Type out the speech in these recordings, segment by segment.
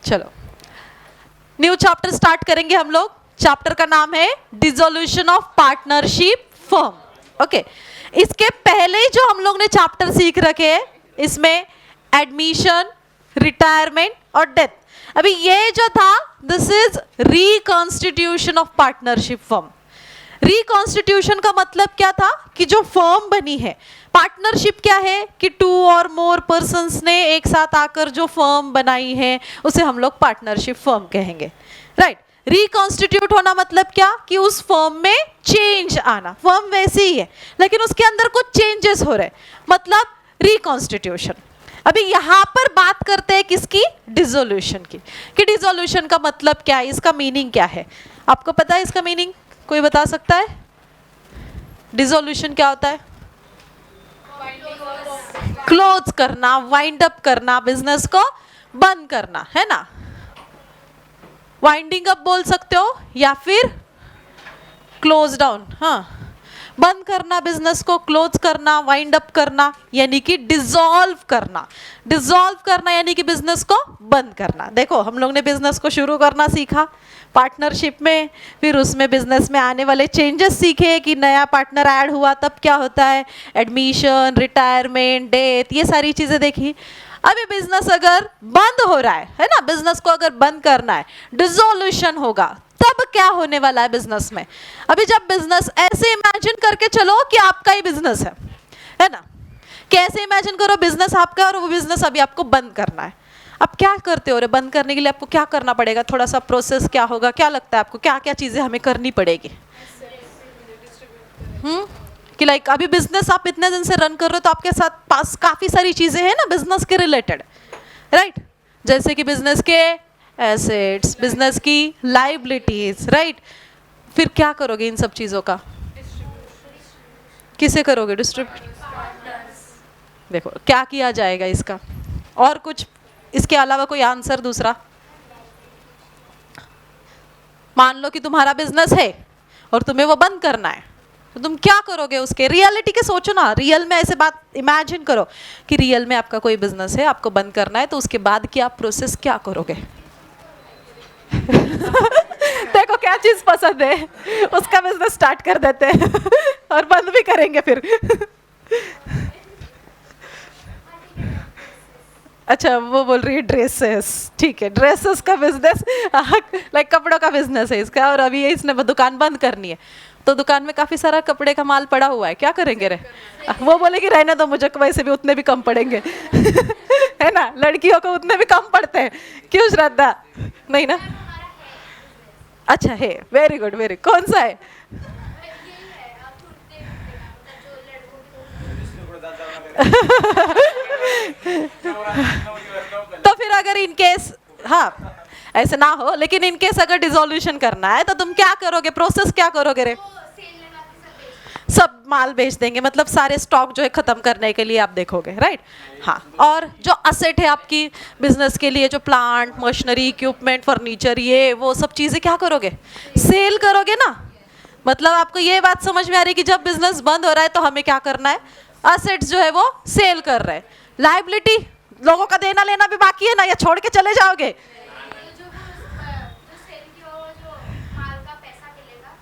चलो new chapter start करेंगे हम लोग। चैप्टर का नाम है dissolution of partnership firm. Okay, इसके पहले जो हम लोग ने चैप्टर सीख रखे हैं इसमें एडमिशन, रिटायरमेंट और डेथ। अभी ये जो था this is reconstitution of partnership firm. Reconstitution का मतलब क्या था कि जो फर्म बनी है, पार्टनरशिप क्या है कि 2 और मोर पर्सन्स ने एक साथ आकर जो फर्म बनाई है उसे हम लोग पार्टनरशिप फर्म कहेंगे, राइट। रिकॉन्स्टिट्यूट होना मतलब क्या कि उस फर्म में चेंज आना। फर्म वैसी ही है लेकिन उसके अंदर कुछ चेंजेस हो रहे, मतलब रिकॉन्स्टिट्यूशन। अभी यहाँ पर बात करते हैं किसकी, डिसोल्यूशन की, कि डिसोल्यूशन का मतलब क्या है, इसका मीनिंग क्या है। आपको पता है इसका मीनिंग, कोई बता सकता है? डिसोल्यूशन क्या होता है? क्लोज करना, वाइंड अप करना, बिजनेस को बंद करना, है ना। वाइंडिंग अप बोल सकते हो या फिर क्लोज डाउन। हाँ, बंद करना, बिजनेस को क्लोज करना, वाइंड अप करना यानी कि डिसॉल्व करना। डिसॉल्व करना यानी कि बिजनेस को बंद करना। देखो हम लोग ने बिजनेस को शुरू करना सीखा पार्टनरशिप में, फिर उसमें बिजनेस में आने वाले चेंजेस सीखे कि नया पार्टनर ऐड हुआ तब क्या होता है, एडमिशन, रिटायरमेंट, डेथ, ये सारी चीजें देखी। अभी बिजनेस अगर बंद हो रहा है ना, बिजनेस को अगर बंद करना है, डिसोल्यूशन होगा, तब क्या होने वाला है बिजनेस में। अभी जब बिजनेस, ऐसे इमेजिन करके चलो कि आपका ही बिजनेस है ना, कैसे इमेजिन करो बिजनेस आपका है और वो बिजनेस अभी आपको बंद करना है। अब क्या करते हो रे, बंद करने के लिए आपको क्या करना पड़ेगा, थोड़ा सा प्रोसेस क्या होगा, क्या लगता है आपको, क्या क्या चीजें हमें करनी पड़ेगी? कि लाइक अभी बिजनेस आप इतने दिन से रन कर रहे हो तो आपके साथ पास काफी सारी चीजें हैं ना बिजनेस के रिलेटेड, राइट। जैसे कि बिजनेस के एसेट्स, बिजनेस की लायबिलिटीज, राइट। फिर क्या करोगे इन सब चीजों का, किसे करोगे डिस्ट्रीब्यूट? देखो क्या किया जाएगा इसका, और कुछ इसके अलावा कोई आंसर दूसरा? मान लो कि तुम्हारा बिजनेस है और तुम्हें वो बंद करना है, तो तुम क्या करोगे उसके, रियलिटी के सोचो ना, रियल में ऐसे बात इमेजिन करो कि रियल में आपका कोई बिजनेस है, आपको बंद करना है, तो उसके बाद की आप प्रोसेस क्या करोगे? देखो क्या चीज पसंद है उसका बिजनेस स्टार्ट कर देते हैं और बंद भी करेंगे फिर। अच्छा वो बोल रही है ड्रेसेस, ठीक है, ड्रेसेस का बिजनेस, लाइक कपड़ों का बिजनेस है इसका, और अभी इसने दुकान बंद करनी है, तो दुकान में काफी सारा कपड़े का माल पड़ा हुआ है, क्या करेंगे रे? वो बोलेगी रहने दो, मुझे वैसे भी उतने भी कम पड़ेंगे। है ना, लड़कियों को उतने भी कम पड़ते हैं, क्यों श्रद्धा? नहीं ना, अच्छा है, वेरी गुड, वेरी, कौन सा है? तो फिर अगर इन केस, हाँ ऐसे ना हो, लेकिन इन केस अगर डिसोल्यूशन करना है तो तुम क्या करोगे, प्रोसेस क्या करोगे रे? सब माल बेच देंगे, मतलब सारे स्टॉक जो है खत्म करने के लिए आप देखोगे, राइट। हाँ, और जो असेट है आपकी बिजनेस के लिए, जो प्लांट, मशीनरी, इक्विपमेंट, फर्नीचर, ये वो सब चीजें क्या करोगे, सेल करोगे ना। मतलब आपको ये बात समझ में आ रही है कि जब बिजनेस बंद हो रहा है तो हमें क्या करना है, असेट्स जो है वो सेल कर रहे हैं। लायबिलिटी, लोगों का देना लेना भी बाकी है ना, या छोड़ के चले जाओगे?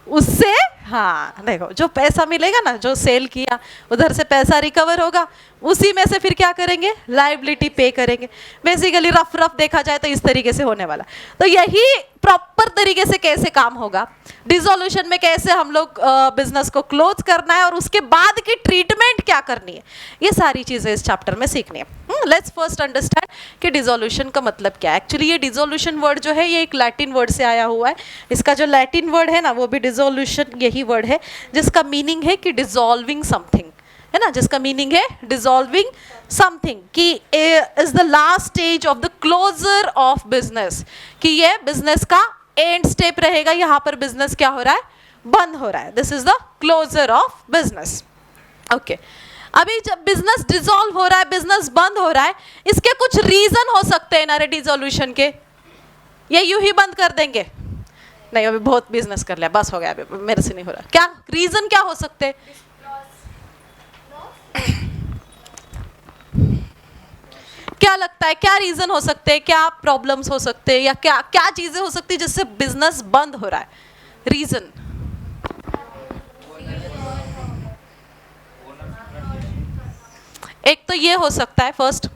उससे, हाँ देखो जो पैसा मिलेगा ना, जो सेल किया उधर से पैसा रिकवर होगा, उसी में से फिर क्या करेंगे, लायबिलिटी पे करेंगे। बेसिकली रफ रफ देखा जाए तो इस तरीके से होने वाला। तो यही प्रॉपर तरीके से कैसे काम होगा, डिसोल्यूशन में कैसे हम लोग बिजनेस को क्लोज करना है और उसके बाद की ट्रीटमेंट क्या करनी है, ये सारी चीजें इस चैप्टर में सीखनी है। लेट्स फर्स्ट अंडरस्टैंड कि डिसोल्यूशन का मतलब क्या है। एक्चुअली ये डिसोल्यूशन वर्ड जो है ये एक लैटिन वर्ड से आया हुआ है। इसका जो लैटिन वर्ड है ना वो भी डिसोल्यूशन यही वर्ड है, जिसका मीनिंग है कि डिसॉल्विंग समथिंग, है ना, जिसका मीनिंग है डिसॉल्विंग समथिंग, कि is the last stage of the closure of business, कि ये बिजनेस का एंड स्टेप रहेगा, यहाँ पर बिजनेस क्या हो रहा है, बंद हो रहा है। This is the closure of business. Okay, अभी जब बिजनेस डिसॉल्व हो रहा है, बिजनेस बंद हो रहा है, इसके कुछ रीजन हो सकते हैं ना डिसॉल्यूशन के, ये यूं ही बंद कर देंगे, नहीं अभी बहुत बिजनेस कर लिया, बस हो गया, अभी मेरे से नहीं हो रहा, क्या रीजन क्या हो सकते हैं? क्या क्या लगता है, क्या रीजन हो सकते हैं, क्या प्रॉब्लम्स हो सकते हैं, या क्या क्या चीजें हो सकती है जिससे बिजनेस बंद हो रहा है? रीजन एक तो ये हो सकता है फर्स्ट,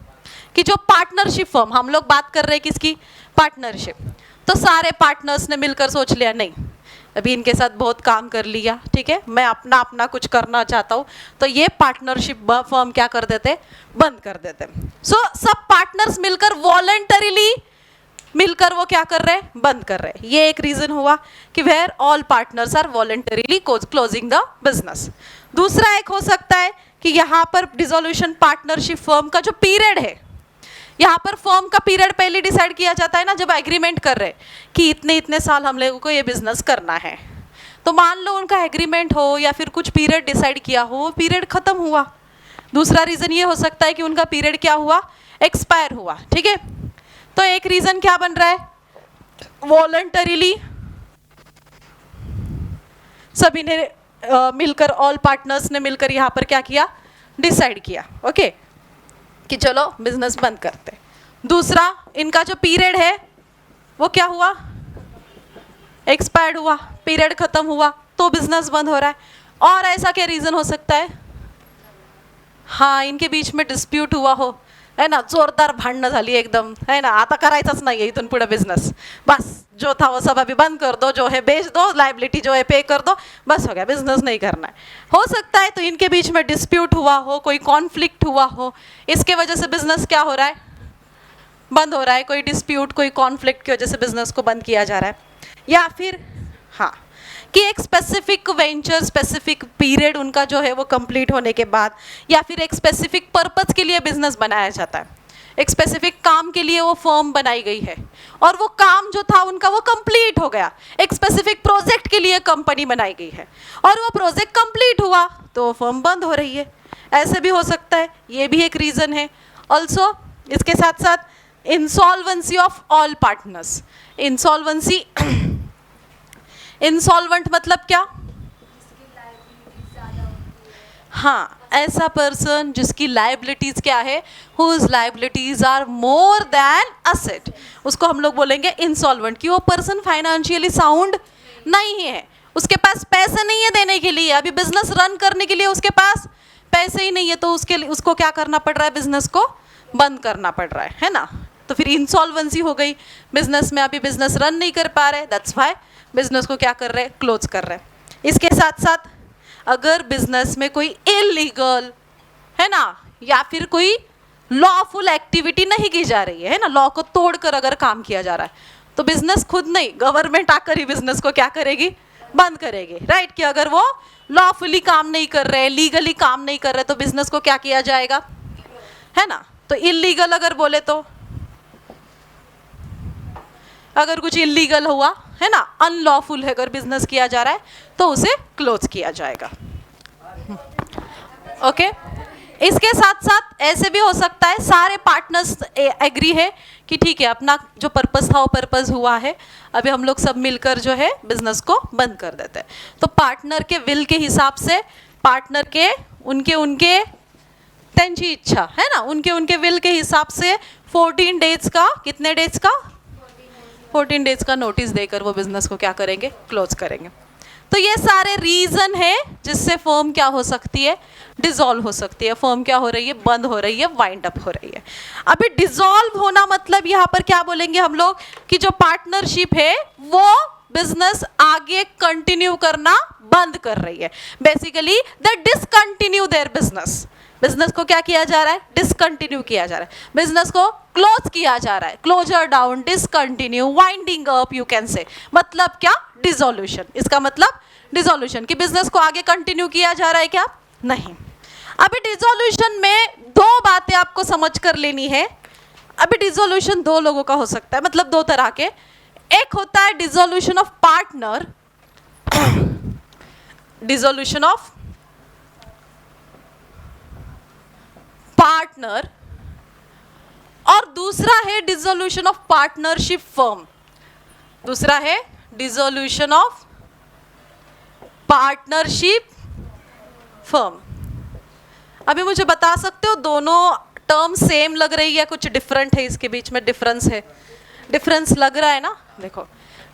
कि जो पार्टनरशिप फर्म, हम लोग बात कर रहे हैं किसकी, पार्टनरशिप, तो सारे पार्टनर्स ने मिलकर सोच लिया नहीं अभी इनके साथ बहुत काम कर लिया, ठीक है, मैं अपना अपना कुछ करना चाहता हूँ, तो ये पार्टनरशिप फर्म क्या कर देते, बंद कर देते। सो सब पार्टनर्स मिलकर वॉलंटरीली मिलकर वो क्या कर रहे हैं, बंद कर रहे हैं। ये एक रीजन हुआ कि where all partners are voluntarily closing the business. दूसरा एक हो सकता है कि यहाँ पर डिसोल्यूशन पार्टनरशिप फर्म का जो पीरियड है, यहाँ पर फर्म का पीरियड पहले डिसाइड किया जाता है ना, जब एग्रीमेंट कर रहे हैं कि इतने इतने साल हम लोगों को ये बिजनेस करना है, तो मान लो उनका एग्रीमेंट हो या फिर कुछ पीरियड डिसाइड किया हो, वो पीरियड खत्म हुआ। दूसरा रीजन ये हो सकता है कि उनका पीरियड क्या हुआ, एक्सपायर हुआ, ठीक है। तो एक रीजन क्या बन रहा है, वॉलंटरीली सभी ने मिलकर, ऑल पार्टनर्स ने मिलकर यहाँ पर क्या किया, डिसाइड किया, ओके, कि चलो बिजनेस बंद करते। दूसरा, इनका जो पीरियड है वो क्या हुआ, एक्सपायर्ड हुआ, पीरियड खत्म हुआ, तो बिजनेस बंद हो रहा है। और ऐसा क्या रीजन हो सकता है, हाँ इनके बीच में डिस्प्यूट हुआ हो, है ना, जोरदार भांडणं झाली एकदम, है ना, आता करायचंच नाही आहे इथून पुढे बिझनेस, बस जो था वो सब अभी बंद कर दो, जो है बेच दो, लाइबिलिटी जो है पे कर दो, बस हो गया, बिजनेस नहीं करना है। हो सकता है तो इनके बीच में डिस्प्यूट हुआ हो, कोई कॉन्फ्लिक्ट हुआ हो, इसके वजह से बिजनेस क्या हो रहा है, बंद हो रहा है। कोई डिस्प्यूट, कोई कॉन्फ्लिक्ट की वजह से बिजनेस को बंद किया जा रहा है। या फिर हाँ, कि एक स्पेसिफिक वेंचर, स्पेसिफिक पीरियड उनका जो है वो कंप्लीट होने के बाद, या फिर एक स्पेसिफिक पर्पस के लिए बिजनेस बनाया जाता है, एक स्पेसिफिक काम के लिए वो फर्म बनाई गई है, और वो काम जो था उनका वो कंप्लीट हो गया, एक स्पेसिफिक प्रोजेक्ट के लिए कंपनी बनाई गई है, और वो प्रोजेक्ट कंप्लीट हुआ तो वो फर्म बंद हो रही है। ऐसे भी हो सकता है, ये भी एक रीज़न है। ऑल्सो इसके साथ साथ insolvency of all partners. Insolvency, insolvent मतलब क्या, हाँ ऐसा पर्सन जिसकी लाइबिलिटीज क्या है, whose liabilities are more than asset, उसको हम लोग बोलेंगे इंसॉल्वेंट। कि वो पर्सन फाइनेंशियली साउंड नहीं है, उसके पास पैसे नहीं है देने के लिए, अभी बिजनेस रन करने के लिए उसके पास पैसे ही नहीं है, तो उसके लिए उसको क्या करना पड़ रहा है, बिजनेस को बंद करना पड़ रहा है ना। तो फिर इंसॉल्वेंसी हो गई, बिजनेस में अभी बिजनेस रन नहीं कर पा रहे, दैट्स व्हाई बिजनेस को क्या कर रहे हैं, क्लोज कर रहे हैं। इसके साथ साथ अगर बिजनेस में कोई इलीगल, है ना, या फिर कोई लॉफुल एक्टिविटी नहीं की जा रही है ना, लॉ को तोड़कर अगर काम किया जा रहा है, तो बिजनेस खुद नहीं, गवर्नमेंट आकर ही बिजनेस को क्या करेगी, बंद करेगी, राइट। कि अगर वो लॉफुली काम नहीं कर रहे, लीगली काम नहीं कर रहे, तो बिजनेस को क्या किया जाएगा, है ना। तो इलीगल अगर बोले तो, अगर कुछ इलीगल हुआ है ना, अनलॉफुल है, अगर बिजनेस किया जा रहा है तो उसे क्लोज किया जाएगा, ओके। इसके साथ साथ ऐसे भी हो सकता है सारे पार्टनर्स एग्री है कि ठीक है, अपना जो पर्पस था वो पर्पस हुआ है, अभी हम लोग सब मिलकर जो है बिजनेस को बंद कर देते हैं। तो पार्टनर के विल के हिसाब से, पार्टनर के उनके उनके त्यांची इच्छा है ना, उनके उनके विल के हिसाब से 14 डेज का, कितने डेज का, 14 डेज का नोटिस देकर वो बिजनेस को क्या करेंगे, क्लोज करेंगे। तो ये सारे रीजन है जिससे फर्म क्या हो सकती है, डिसॉल्व हो सकती है, फर्म क्या हो रही है, बंद हो रही है, वाइंड अप हो रही है। अभी डिसॉल्व होना मतलब यहाँ पर क्या बोलेंगे हम लोग, कि जो पार्टनरशिप है वो बिजनेस आगे कंटिन्यू करना बंद कर रही है। Basically they discontinue their business, business को क्या किया जा रहा है, डिसकंटिन्यू किया जा रहा है, बिजनेस को क्लोज किया जा रहा है, closure down, discontinue, winding up you can say, मतलब क्या, डिसोल्यूशन। इसका मतलब डिसोल्यूशन, कि बिजनेस को आगे कंटिन्यू किया जा रहा है क्या, नहीं। अभी डिसोल्यूशन में दो बातें आपको समझ कर लेनी है। अभी डिसोल्यूशन दो लोगों का हो सकता है, मतलब दो तरह के। एक होता है dissolution of partner, dissolution of partner, और दूसरा है डिसोल्यूशन ऑफ पार्टनरशिप फर्म। दूसरा है डिसोल्यूशन ऑफ पार्टनरशिप फर्म। अभी मुझे बता सकते हो दोनों टर्म सेम लग रही है, कुछ डिफरेंट है, इसके बीच में डिफरेंस है, डिफरेंस लग रहा है ना? देखो,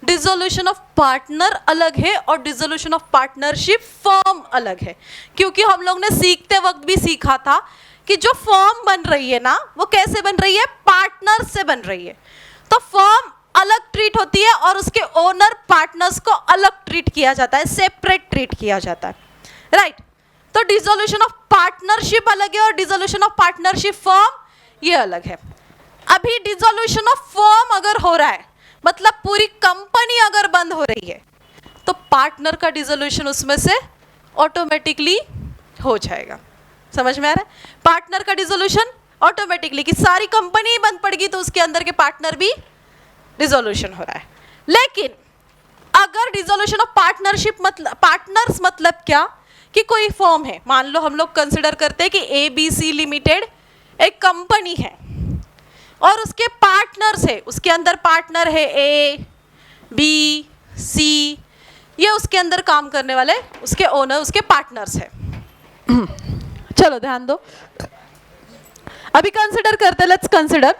डिसोल्यूशन ऑफ पार्टनर अलग है और डिसोल्यूशन ऑफ पार्टनरशिप फर्म अलग है। क्योंकि हम लोग ने सीखते वक्त भी सीखा था कि जो फर्म बन रही है ना, वो कैसे बन रही है? पार्टनर से बन रही है। तो फर्म अलग ट्रीट होती है और उसके ओनर पार्टनर्स को अलग ट्रीट किया जाता है, सेपरेट ट्रीट किया जाता है, राइट? तो डिसोल्यूशन ऑफ पार्टनरशिप अलग है और डिसोल्यूशन ऑफ पार्टनरशिप फर्म ये अलग है। अभी डिसोल्यूशन ऑफ फर्म अगर हो रहा है, मतलब पूरी कंपनी अगर बंद हो रही है, तो पार्टनर का डिसोल्यूशन उसमें से ऑटोमेटिकली हो जाएगा। समझ में आ रहा है? पार्टनर का डिसोल्यूशन ऑटोमेटिकली, कि सारी कंपनी बंद पड़ गई तो उसके अंदर के पार्टनर भी डिसोल्यूशन हो रहा है। लेकिन अगर डिसोल्यूशन ऑफ पार्टनरशिप मतलब, पार्टनर्स मतलब क्या? कि कोई फर्म है, मान लो हम लोग कंसिडर करते हैं कि ABC लिमिटेड एक कंपनी है और उसके पार्टनर्स है, उसके अंदर पार्टनर है A, B, C, ये उसके अंदर काम करने वाले उसके ओनर, उसके पार्टनर्स है। चलो ध्यान दो, अभी कंसिडर करते, लेट्स कंसिडर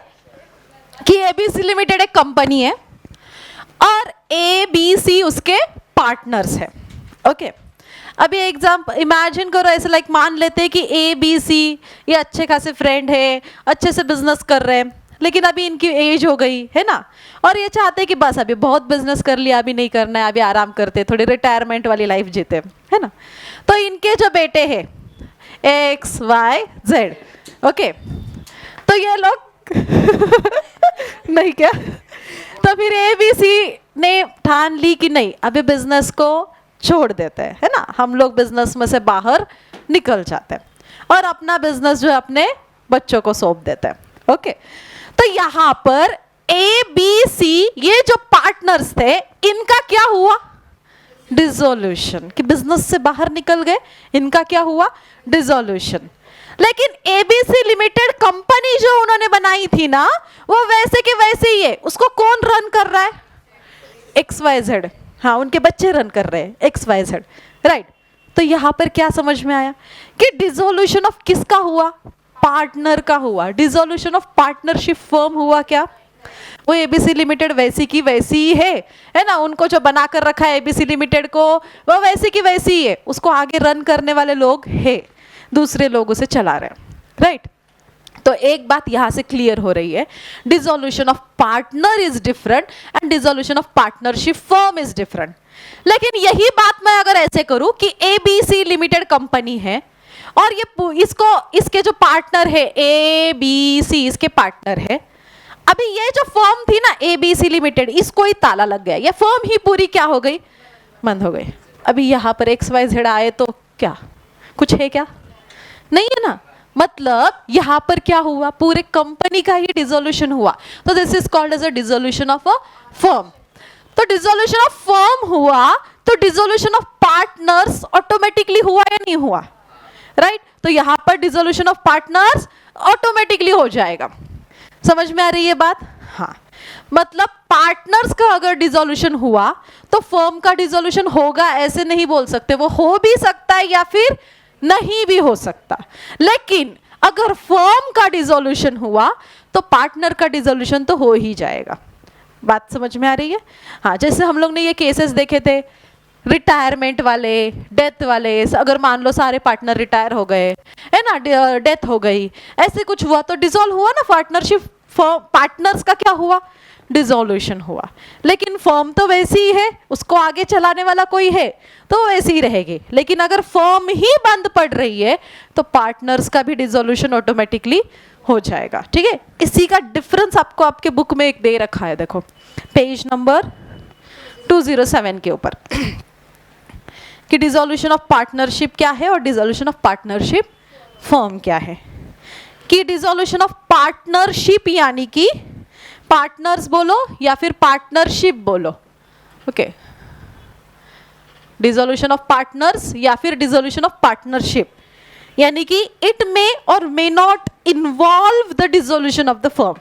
कि ABC लिमिटेड एक कंपनी है और ABC उसके पार्टनर्स है। ओके, अभी एग्जाम्पल इमेजिन करो ऐसे, लाइक मान लेते हैं कि ABC ये अच्छे खासे फ्रेंड है, अच्छे से बिजनेस कर रहे हैं, लेकिन अभी इनकी एज हो गई है ना, और ये चाहते हैं कि बस अभी बहुत बिजनेस कर लिया, अभी नहीं करना है, अभी आराम करते, थोड़ी रिटायरमेंट वाली लाइफ जीते, है ना? तो इनके जो बेटे हैं X, Y, Z, ओके, तो ये लोग नहीं क्या, तो फिर ABC ने ठान ली कि नहीं, अभी बिजनेस को छोड़ देते हैं, है ना, हम लोग बिजनेस में से बाहर निकल जाते हैं और अपना बिजनेस जो है अपने बच्चों को सौंप देते हैं। ओके, तो यहाँ पर ABC ये जो पार्टनर्स थे, इनका क्या हुआ? डिसोल्यूशन, कि बिजनेस से बाहर निकल गए, इनका क्या हुआ? डिसोल्यूशन। लेकिन ABC लिमिटेड कंपनी जो उन्होंने बनाई थी ना, वो वैसे के वैसे ही है, उसको कौन रन कर रहा है? XYZ, हाँ, उनके बच्चे रन कर रहे हैं, XYZ, राइट? तो यहाँ पर क्या समझ में आया कि डिसोल्यूशन ऑफ किसका हुआ? पार्टनर का हुआ। डिसोल्यूशन ऑफ पार्टनरशिप फर्म हुआ क्या? वो ABC लिमिटेड वैसी की वैसी ही है ना, उनको जो बना कर रखा है ABC लिमिटेड को, वो वैसी की वैसी ही है, उसको आगे रन करने वाले लोग है, दूसरे लोग उसे चला रहे हैं, राइट? तो एक बात यहाँ से क्लियर हो रही है, dissolution of partner is different and dissolution of partnership firm is different. लेकिन यही बात मैं अगर ऐसे करूं कि ABC लिमिटेड कंपनी है और ये इसके जो पार्टनर है ABC, इसके पार्टनर है, अभी ये जो फर्म थी ना ABC लिमिटेड, इसको ही ताला लग गया, ये फर्म ही पूरी क्या हो गई? बंद हो गई। अभी यहाँ पर XYZ आए तो क्या कुछ है क्या? नहीं है ना, मतलब यहाँ पर क्या हुआ? पूरे कंपनी का ही डिसोल्यूशन हुआ। तो this is called as a dissolution of a firm. तो डिसोल्यूशन ऑफ फर्म हुआ तो डिसोल्यूशन ऑफ पार्टनर्स ऑटोमेटिकली हुआ या नहीं हुआ? राइट? तो यहाँ पर डिसोल्यूशन ऑफ पार्टनर्स ऑटोमेटिकली हो जाएगा। समझ में आ रही है बात? हाँ, मतलब पार्टनर्स का अगर डिसोल्यूशन हुआ तो फर्म का डिसोल्यूशन होगा ऐसे नहीं बोल सकते, वो हो भी सकता है या फिर नहीं भी हो सकता। लेकिन अगर फर्म का डिसोल्यूशन हुआ तो पार्टनर का डिसोल्यूशन तो हो ही जाएगा। बात समझ में आ रही है? हाँ, जैसे हम लोग ने ये केसेस देखे थे रिटायरमेंट वाले, डेथ वाले, अगर मान लो सारे पार्टनर रिटायर हो गए, है ना, डेथ हो गई, ऐसे कुछ हुआ तो डिसॉल्व हुआ ना पार्टनरशिप। पार्टनर्स का क्या हुआ? डिसोल्यूशन हुआ। लेकिन फर्म तो वैसी ही है, उसको आगे चलाने वाला कोई है तो वैसी ही रहेगी। लेकिन अगर फर्म ही बंद पड़ रही है तो पार्टनर्स का भी डिसोल्यूशन ऑटोमेटिकली हो जाएगा। ठीक है, इसी का डिफरेंस आपको आपके बुक में एक दे रखा है, देखो पेज नंबर 207 के ऊपर कि डिसोल्यूशन ऑफ पार्टनरशिप क्या है और डिसोल्यूशन ऑफ पार्टनरशिप फर्म क्या है। कि डिसोल्यूशन ऑफ पार्टनरशिप यानी कि पार्टनर्स बोलो या फिर पार्टनरशिप बोलो, ओके, डिसोल्यूशन ऑफ पार्टनर्स या फिर डिसोल्यूशन ऑफ पार्टनरशिप यानी कि इट मे और may not involve the dissolution of the firm.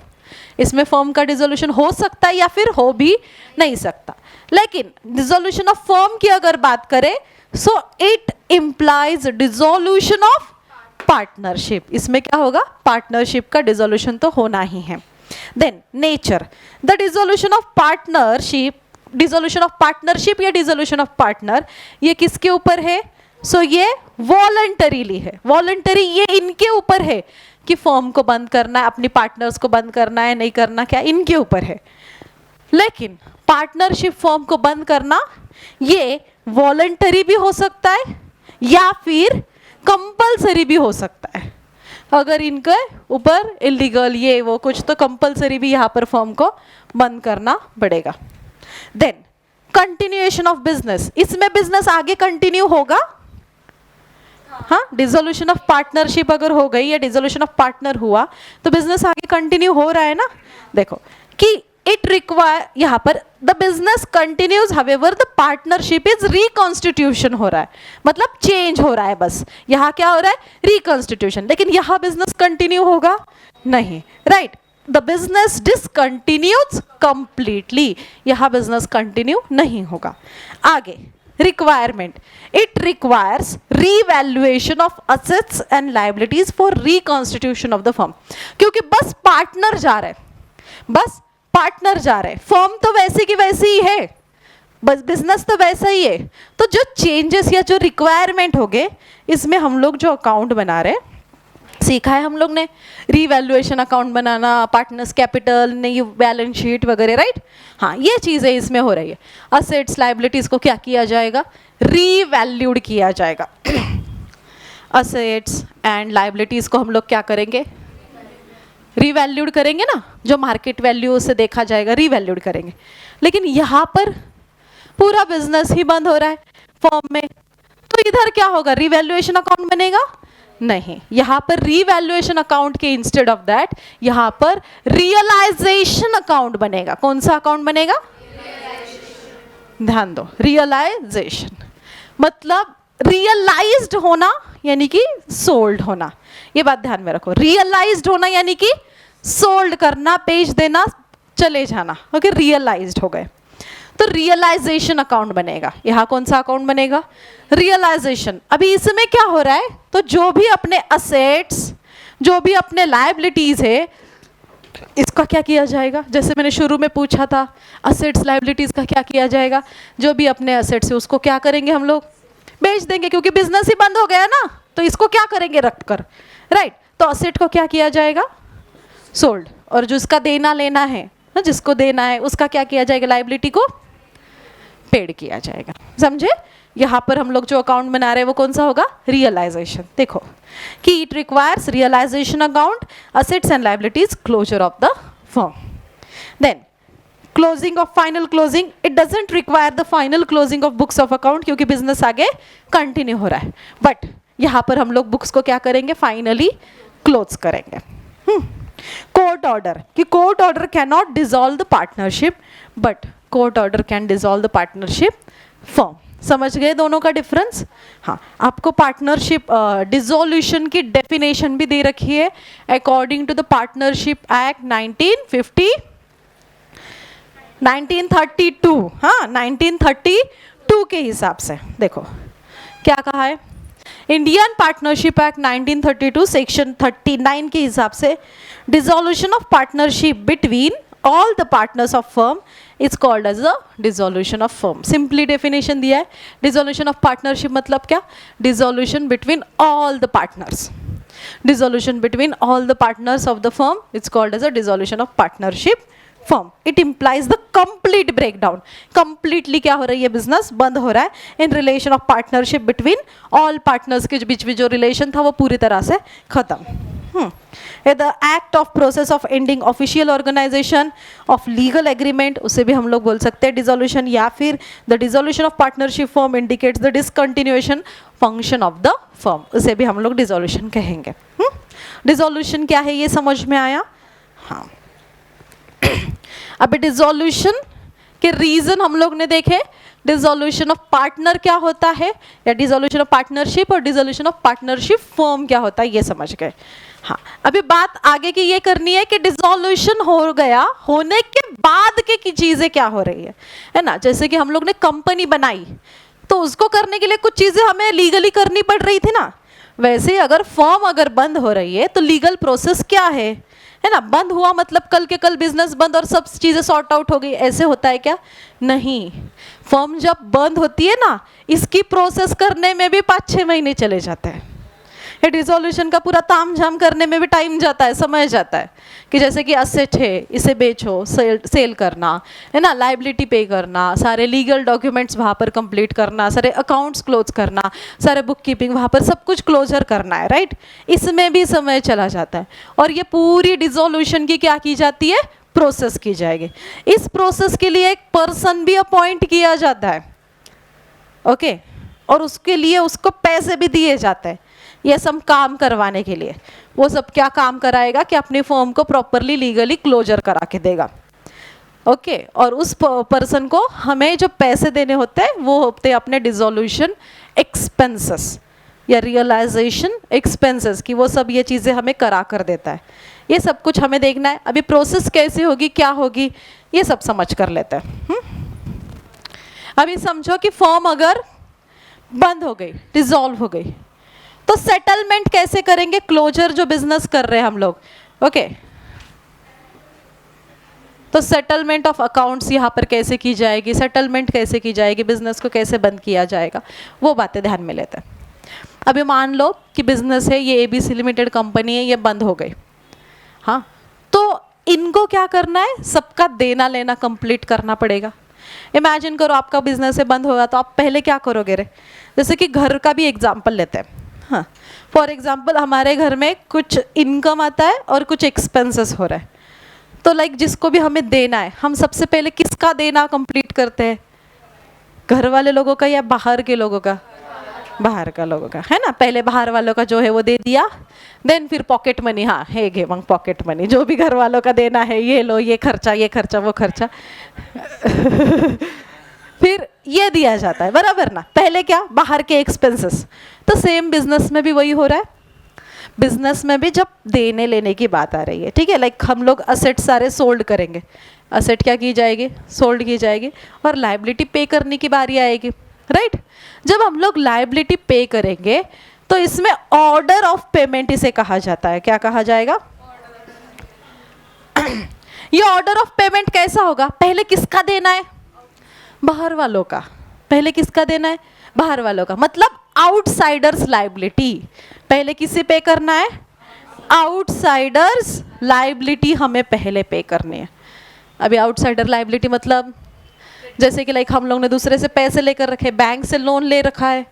इसमें फर्म का डिसोल्यूशन हो सकता है या फिर हो भी नहीं सकता। लेकिन डिसोल्यूशन ऑफ फर्म की अगर बात करें so it implies dissolution of partnership, इसमें क्या होगा, पार्टनरशिप का डिसोल्यूशन तो होना ही है। Then nature, the dissolution of partnership, dissolution of partnership या डिसोल्यूशन ऑफ पार्टनर, ये किसके ऊपर है? सो ये वॉलंटरीली है, वॉलंटरी ये इनके ऊपर है कि फर्म को बंद करना है, अपनी पार्टनर्स को बंद करना है, नहीं करना, क्या इनके ऊपर है। लेकिन पार्टनरशिप फर्म को बंद करना ये वॉलंटरी भी हो सकता है या फिर कंपलसरी भी हो सकता है। अगर इनके ऊपर इलीगल ये वो कुछ, तो कंपलसरी भी यहाँ पर फर्म को बंद करना पड़ेगा। देन कंटिन्यूएशन ऑफ बिजनेस, इसमें बिजनेस आगे कंटिन्यू होगा। हाँ, डिसोल्यूशन ऑफ पार्टनरशिप अगर हो गई या डिसोल्यूशन ऑफ पार्टनर हुआ तो बिजनेस आगे कंटिन्यू हो रहा है ना। देखो कि इट रिक्वायर, यहाँ पर the business continues however the partnership is reconstitution हो रहा है, मतलब चेंज हो रहा है, बस यहाँ क्या हो रहा है, रिकॉन्स्टिट्यूशन। लेकिन यहाँ बिजनेस कंटिन्यू होगा नहीं, राइट। द बिजनेस डिसकंटिन्यूज कंप्लीटली, यहाँ बिजनेस कंटिन्यू नहीं होगा। आगे requirement, it requires revaluation of assets and liabilities for reconstitution of the firm, क्योंकि बस पार्टनर जा रहे हैं, बस पार्टनर जा रहे हैं, फर्म तो वैसे की वैसी ही है, बस बिजनेस तो वैसा ही है। तो जो चेंजेस या जो रिक्वायरमेंट हो गए, इसमें हम लोग जो अकाउंट बना रहे हैं, सीखा है हम लोग ने रीवैल्यूएशन अकाउंट बनाना, पार्टनर्स कैपिटल, नई बैलेंस शीट वगैरह, राइट। हाँ, ये चीज़ें इसमें हो रही है। असेट्स लायबिलिटीज को क्या किया जाएगा, रीवैल्यूड किया जाएगा। असेट्स एंड लायबिलिटीज को हम लोग क्या करेंगे, रीवैल्यूड करेंगे ना, जो मार्केट वैल्यू से देखा जाएगा, रीवैल्यूड करेंगे। लेकिन यहाँ पर पूरा बिजनेस ही बंद हो रहा है फर्म में, तो इधर क्या होगा, रीवैल्यूएशन अकाउंट बनेगा नहीं। यहाँ पर रीवैल्यूएशन अकाउंट के इंस्टेड ऑफ दैट यहाँ पर रियलाइजेशन अकाउंट बनेगा। कौन सा अकाउंट बनेगा, ध्यान दो, रियलाइजेशन मतलब रियलाइज्ड होना यानी कि सोल्ड होना, ये बात ध्यान में रखो। रियलाइज्ड होना यानी कि सोल्ड करना, बेच देना, चले जाना, ओके, रियलाइज्ड हो गए। तो रियलाइजेशन अकाउंट बनेगा। यहाँ कौन सा अकाउंट बनेगा, रियलाइजेशन। अभी इसमें क्या हो रहा है, तो जो भी अपने असेट्स, जो भी अपने लायबिलिटीज है, इसका क्या किया जाएगा, जैसे मैंने शुरू में पूछा था, असेट्स लायबिलिटीज का क्या किया जाएगा, जो भी अपने असेट्स है उसको क्या करेंगे हम लोग, बेच देंगे, क्योंकि बिजनेस ही बंद हो गया ना, तो इसको क्या करेंगे, रख कर, राइट। तो असेट को क्या किया जाएगा, सोल्ड। और जो उसका देना लेना है, जिसको देना है, उसका क्या किया जाएगा, लायबिलिटी को पेड किया जाएगा। समझे, यहाँ पर हम लोग जो अकाउंट बना रहे हैं वो कौन सा होगा, रियलाइजेशन। देखो कि it requires realisation account, assets and liabilities, closure of the firm. Then closing of final closing, it doesn't require the final closing of books of account, क्योंकि बिजनेस आगे कंटिन्यू हो रहा है। बट यहाँ पर हम लोग बुक्स को क्या करेंगे, फाइनली क्लोज करेंगे। कोर्ट ऑर्डर, कि court order can not dissolve the partnership, but court order can dissolve the partnership firm. समझ गए दोनों का डिफरेंस। हाँ, आपको पार्टनरशिप डिसोल्यूशन की डेफिनेशन भी दे रखी है according to the partnership act 1932। हाँ, 1932 के हिसाब से देखो क्या कहा है, इंडियन पार्टनरशिप एक्ट 1932 सेक्शन 39 के हिसाब से dissolution of partnership between all the partners of firm is called as a dissolution of firm. Simply definition दिया है, डिसोल्यूशन ऑफ पार्टनरशिप मतलब क्या, dissolution between all the partners, dissolution between all the partners of the firm is called as a dissolution of partnership firm. It implies the complete breakdown, completely क्या हो रही है, business बंद हो रहा है in relation of partnership between all partners के बीच में जो रिलेशन था वो पूरी तरह से खत्म। The act of process of ending official organisation of legal agreement, उसे भी हम लोग बोल सकते हैं डिसोल्यूशन, या फिर the dissolution of partnership firm indicates the discontinuation function of the firm, उसे भी हम लोग डिसोल्यूशन कहेंगे। डिसोल्यूशन क्या है ये समझ में आया। हाँ, अभी डिसोल्यूशन के रीजन हम लोग ने देखे, डिसोल्यूशन ऑफ पार्टनर क्या होता है, या डिसोल्यूशन ऑफ पार्टनरशिप, और डिसोल्यूशन ऑफ पार्टनरशिप फर्म क्या होता है, ये समझ गए। हाँ, अभी बात आगे की ये करनी है कि डिसोल्यूशन हो गया, होने के बाद की चीजें क्या हो रही है ना। जैसे कि हम लोग ने कंपनी बनाई, तो उसको करने के लिए कुछ चीजें हमें लीगली करनी पड़ रही थी ना, वैसे ही अगर फर्म अगर बंद हो रही है तो लीगल प्रोसेस क्या है ना? बंद हुआ मतलब कल के कल बिजनेस बंद और सब चीजें सॉर्ट आउट हो गई, ऐसे होता है क्या? नहीं। फर्म जब बंद होती है ना, इसकी प्रोसेस करने में भी 5-6 महीने चले जाते हैं। ये डिसोल्यूशन का पूरा तामझाम करने में भी टाइम जाता है, समय जाता है। कि जैसे कि असेट है, इसे बेचो, सेल करना है ना, लाइबिलिटी पे करना, सारे लीगल डॉक्यूमेंट्स वहाँ पर कंप्लीट करना, सारे अकाउंट्स क्लोज करना, सारे बुक कीपिंग वहाँ पर सब कुछ क्लोजर करना है, राइट? इसमें भी समय चला जाता है। और ये पूरी डिसोल्यूशन की क्या की जाती है? प्रोसेस की जाएगी। इस प्रोसेस के लिए एक पर्सन भी अपॉइंट किया जाता है, ओके? और उसके लिए उसको पैसे भी दिए जाते हैं ये सब काम करवाने के लिए। वो सब क्या काम कराएगा कि अपनी फर्म को प्रॉपरली लीगली क्लोजर करा के देगा, ओके? और उस पर्सन को हमें जो पैसे देने होते हैं वो होते हैं अपने डिसोल्यूशन एक्सपेंसेस या रियलाइजेशन एक्सपेंसेस, कि वो सब ये चीज़ें हमें करा कर देता है। ये सब कुछ हमें देखना है। अभी प्रोसेस कैसे होगी, क्या होगी, ये सब समझ कर लेते हैं। अभी समझो कि फर्म अगर बंद हो गई, डिसॉल्व हो गई, तो सेटलमेंट कैसे करेंगे? क्लोजर जो बिजनेस कर रहे हैं हम लोग, ओके? तो सेटलमेंट ऑफ अकाउंट्स यहाँ पर कैसे की जाएगी, सेटलमेंट कैसे की जाएगी, बिजनेस को कैसे बंद किया जाएगा, वो बातें ध्यान में लेते हैं। अभी मान लो कि बिजनेस है, ये ABC लिमिटेड कंपनी है, ये बंद हो गई, हाँ? तो इनको क्या करना है? सबका देना लेना कंप्लीट करना पड़ेगा। इमेजिन करो आपका बिजनेस है, बंद होगा, तो आप पहले क्या करोगे रे? जैसे कि घर का भी एग्जाम्पल लेते हैं, हाँ? फॉर एग्जाम्पल हमारे घर में कुछ इनकम आता है और कुछ एक्सपेंसेस हो रहा है, तो लाइक जिसको भी हमें देना है, हम सबसे पहले किसका देना कंप्लीट करते हैं? घर वाले लोगों का या बाहर के लोगों का? बाहर का लोगों का, है ना? पहले बाहर वालों का जो है वो दे दिया, देन फिर पॉकेट मनी, हाँ है गे मंग पॉकेट मनी, जो भी घर वालों का देना है, ये लो, ये खर्चा वो खर्चा फिर ये दिया जाता है, बराबर ना? पहले क्या? बाहर के एक्सपेंसेस। तो सेम बिजनेस में भी वही हो रहा है। बिजनेस में भी जब देने लेने की बात आ रही है, ठीक है, लाइक हम लोग असेट सारे सोल्ड करेंगे, असेट क्या की जाएगी? सोल्ड की जाएगी, और लाइबिलिटी पे करने की बारी आएगी, राइट? जब हम लोग लाइबिलिटी पे करेंगे तो इसमें ऑर्डर ऑफ पेमेंट इसे कहा जाता है। क्या कहा जाएगा? ये ऑर्डर ऑफ पेमेंट कैसा होगा? पहले किसका देना है? बाहर वालों का। पहले किसका देना है? बाहर वालों का। मतलब आउटसाइडर्स लाइबिलिटी पहले किसे पे करना है? आउटसाइडर्स लाइबिलिटी हमें पहले पे करनी है। अभी आउटसाइडर लाइबिलिटी मतलब जैसे कि लाइक हम लोग ने दूसरे से पैसे लेकर रखे, बैंक से लोन ले रखा है,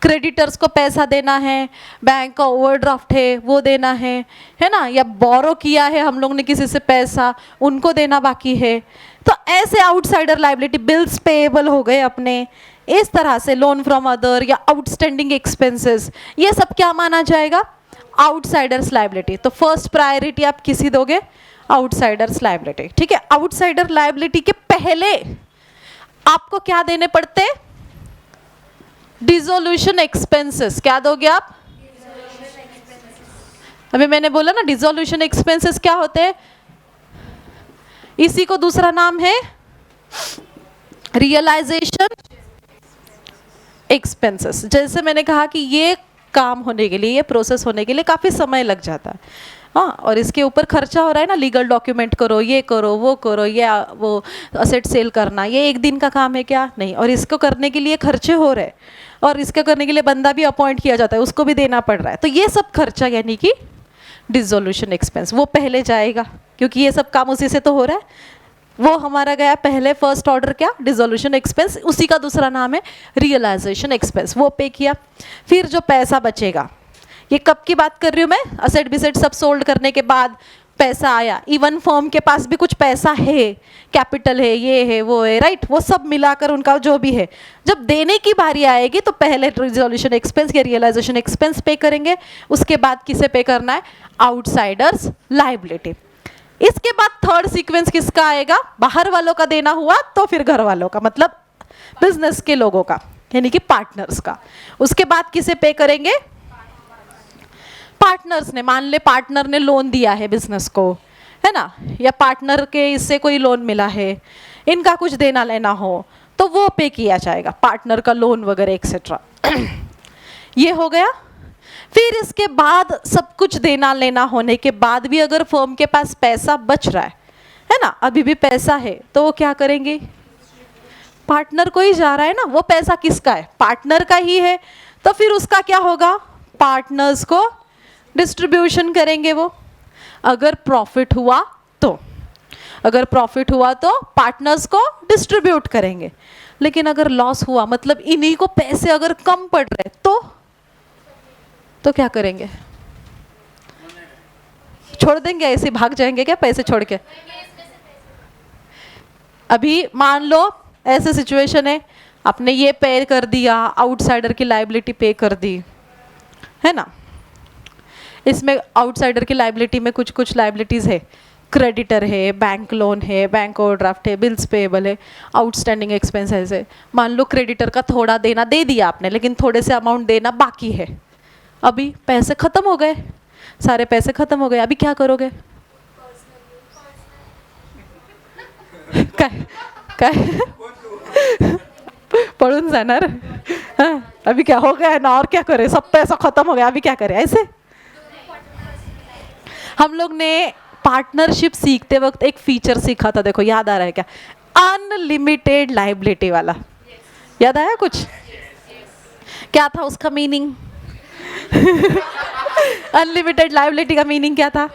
क्रेडिटर्स को पैसा देना है, बैंक का ओवरड्राफ्ट है वो देना है ना? या बोरो किया है हम लोग ने किसी से पैसा, उनको देना बाकी है। तो ऐसे आउटसाइडर लाइबिलिटी, बिल्स पेएबल हो गए अपने, इस तरह से लोन फ्रॉम अदर या आउटस्टैंडिंग एक्सपेंसेस, ये सब क्या माना जाएगा? Outsiders liability. तो फर्स्ट प्रायोरिटी आप किसी दोगे? आउटसाइडर्स लाइबिलिटी, ठीक है? आउटसाइडर लाइबिलिटी के पहले आपको क्या देने पड़ते? Dissolution expenses. क्या दोगे आप? अभी मैंने बोला ना डिसोल्यूशन एक्सपेंसेस क्या होते हैं, इसी को दूसरा नाम है रियलाइजेशन एक्सपेंसेस। जैसे मैंने कहा कि ये काम होने के लिए, ये प्रोसेस होने के लिए काफ़ी समय लग जाता है, हाँ, और इसके ऊपर खर्चा हो रहा है ना, लीगल डॉक्यूमेंट करो, ये करो, वो करो, ये वो असेट सेल करना, ये एक दिन का काम है क्या? नहीं। और इसको करने के लिए खर्चे हो रहे हैं, और इसका करने के लिए बंदा भी अपॉइंट किया जाता है, उसको भी देना पड़ रहा है। तो ये सब खर्चा यानी कि डिसोल्यूशन एक्सपेंस, वो पहले जाएगा, क्योंकि ये सब काम उसी से तो हो रहा है। वो हमारा गया पहले, फर्स्ट ऑर्डर क्या? डिसोल्यूशन एक्सपेंस, उसी का दूसरा नाम है रियलाइजेशन एक्सपेंस, वो पे किया। फिर जो पैसा बचेगा, ये कब की बात कर रही हूँ मैं? असेट बिसेट सब सोल्ड करने के बाद पैसा आया, इवन फर्म के पास भी कुछ पैसा है, कैपिटल है, ये है, वो है, राइट? वो सब मिलाकर उनका जो भी है, जब देने की बारी आएगी तो पहले रिजोल्यूशन एक्सपेंस या रियलाइजेशन एक्सपेंस पे करेंगे, उसके बाद किसे पे करना है? Outsiders liability. इसके बाद थर्ड सीक्वेंस किसका आएगा? बाहर वालों का देना हुआ तो फिर घर वालों का, मतलब बिजनेस के लोगों का, यानी कि पार्टनर्स का। उसके बाद किसे पे करेंगे? पार्टनर्स ने, मान ले पार्टनर ने लोन दिया है बिजनेस को, है ना, या पार्टनर के इससे कोई लोन मिला है, इनका कुछ देना लेना हो तो वो पे किया जाएगा, पार्टनर का लोन वगैरह एक्सेट्रा। ये हो गया। फिर इसके बाद सब कुछ देना लेना होने के बाद भी अगर फर्म के पास पैसा बच रहा है ना, अभी भी पैसा है, तो वो क्या करेंगे? पार्टनर को ही जा रहा है ना, वो पैसा किसका है? पार्टनर का ही है। तो फिर उसका क्या होगा? पार्टनर्स को डिस्ट्रीब्यूशन करेंगे वो। अगर प्रॉफिट हुआ तो, अगर प्रॉफिट हुआ तो पार्टनर्स को डिस्ट्रीब्यूट करेंगे। लेकिन अगर लॉस हुआ, मतलब इन्हीं को पैसे अगर कम पड़ रहे, तो क्या करेंगे? छोड़ देंगे, ऐसे भाग जाएंगे क्या पैसे छोड़ के? अभी मान लो ऐसे सिचुएशन है, आपने ये पे कर दिया, आउटसाइडर की लायबिलिटी पे कर दी, है ना। इसमें आउटसाइडर की लायबिलिटी में कुछ कुछ लायबिलिटीज है, क्रेडिटर है, बैंक लोन है, बैंक ओवरड्राफ्ट है, बिल्स पेएबल है, आउटस्टैंडिंग एक्सपेंसेस है। मान लो क्रेडिटर का थोड़ा देना दे दिया आपने, लेकिन थोड़े से अमाउंट देना बाकी है। अभी पैसे खत्म हो गए, सारे पैसे खत्म हो गए, अभी क्या करोगे? काय पळून जाणार? हाँ, अभी क्या हो गया है ना, और क्या करे, सब पैसा खत्म हो गया, अभी क्या करे? ऐसे हम लोग ने पार्टनरशिप सीखते वक्त एक फीचर सीखा था, देखो याद आ रहा है क्या? अनलिमिटेड लायबिलिटी वाला, याद आया कुछ? क्या था उसका मीनिंग? अनलिमिटेड लायबिलिटी का मीनिंग क्या था?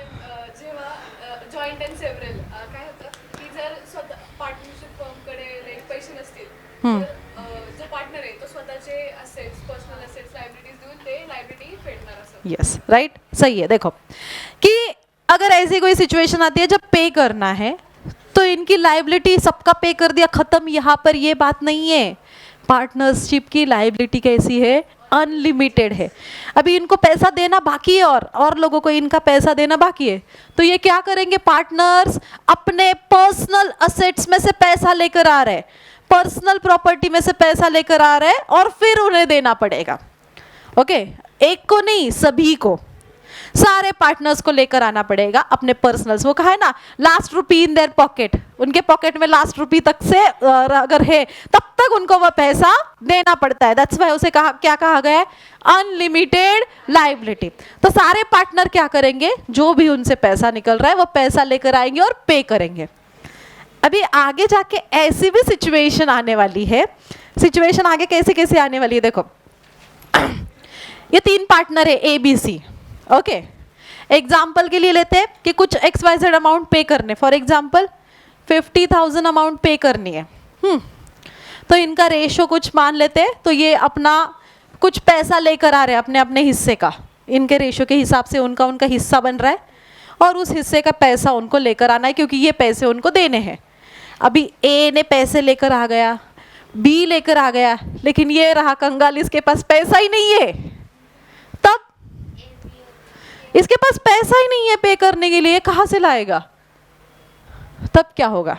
जॉइंट अँड सेव्हरल काय होतं की जर स्वतः पार्टनरशिप फर्मकडे पैसे नसतील तर जो पार्टनर आहे तो स्वतःचे असेट्स, पर्सनल असेट्स, लायबिलिटीज देऊन ते लायबिलिटी फेडणार असं। यस, राइट, सही है। देखो कि अगर ऐसी कोई सिचुएशन आती है जब पे करना है, तो इनकी लायबिलिटी सबका पे कर दिया, खत्म। यहाँ पर ये बात नहीं है। पार्टनरशिप की लायबिलिटी कैसी है? अनलिमिटेड है। अभी इनको पैसा देना बाकी है, और लोगों को इनका पैसा देना बाकी है। तो ये क्या करेंगे? पार्टनर्स अपने पर्सनल असेट्स में से पैसा लेकर आ रहे हैं, पर्सनल प्रॉपर्टी में से पैसा लेकर आ रहे हैं, और फिर उन्हें देना पड़ेगा। ओके, एक को नहीं, सभी को, सारे पार्टनर्स को लेकर आना पड़ेगा अपने पर्सनल्स। वो कहा है ना, last rupee in their pocket, उनके पॉकेट में लास्ट रुपी तक से अगर है तब तक उनको वह पैसा देना पड़ता है। दैट्स व्हाई उसे कहा, क्या कहा गया है? Unlimited liability. तो सारे पार्टनर क्या करेंगे? जो भी उनसे पैसा निकल रहा है वो पैसा लेकर आएंगे और पे करेंगे। अभी आगे जाके ऐसी भी सिचुएशन आने वाली है। सिचुएशन आगे कैसे कैसे आने वाली है, देखो। ये तीन पार्टनर है, A B C. Okay, example के लिए लेते हैं कि कुछ XYZ अमाउंट पे करने, फॉर एग्जाम्पल 50,000 अमाउंट पे करनी है। तो इनका रेशो कुछ मान लेते हैं। तो ये अपना कुछ पैसा लेकर आ रहे हैं अपने अपने हिस्से का, इनके रेशो के हिसाब से उनका उनका हिस्सा बन रहा है, और उस हिस्से का पैसा उनको लेकर आना है, क्योंकि ये पैसे उनको देने हैं। अभी ए ने पैसे लेकर आ गया, बी लेकर आ गया, लेकिन ये रहा कंगाल, इसके पास पैसा ही नहीं है। तब इसके पास पैसा ही नहीं है पे करने के लिए, कहाँ से लाएगा? तब क्या होगा?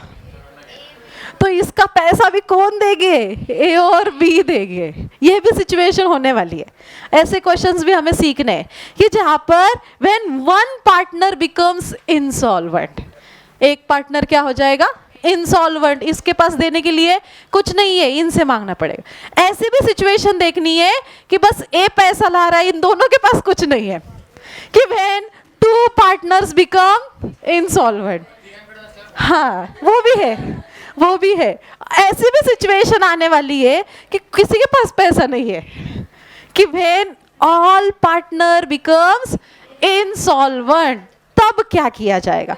तो इसका पैसा भी कौन देंगे? ए और बी देंगे। ये भी सिचुएशन होने वाली है। ऐसे क्वेश्चंस भी हमें सीखने हैं कि जहां पर when one partner becomes insolvent, एक पार्टनर क्या हो जाएगा? इंसॉल्वेंट। इसके पास देने के लिए कुछ नहीं है, इनसे मांगना पड़ेगा। ऐसी भी सिचुएशन देखनी है कि बस ए पैसा ला रहा है, इन दोनों के पास कुछ नहीं है, कि when two partners become insolvent. हाँ, वो भी है, वो भी है। ऐसी भी सिचुएशन आने वाली है कि किसी के पास पैसा नहीं है, कि when all partner becomes insolvent, तब क्या किया जाएगा?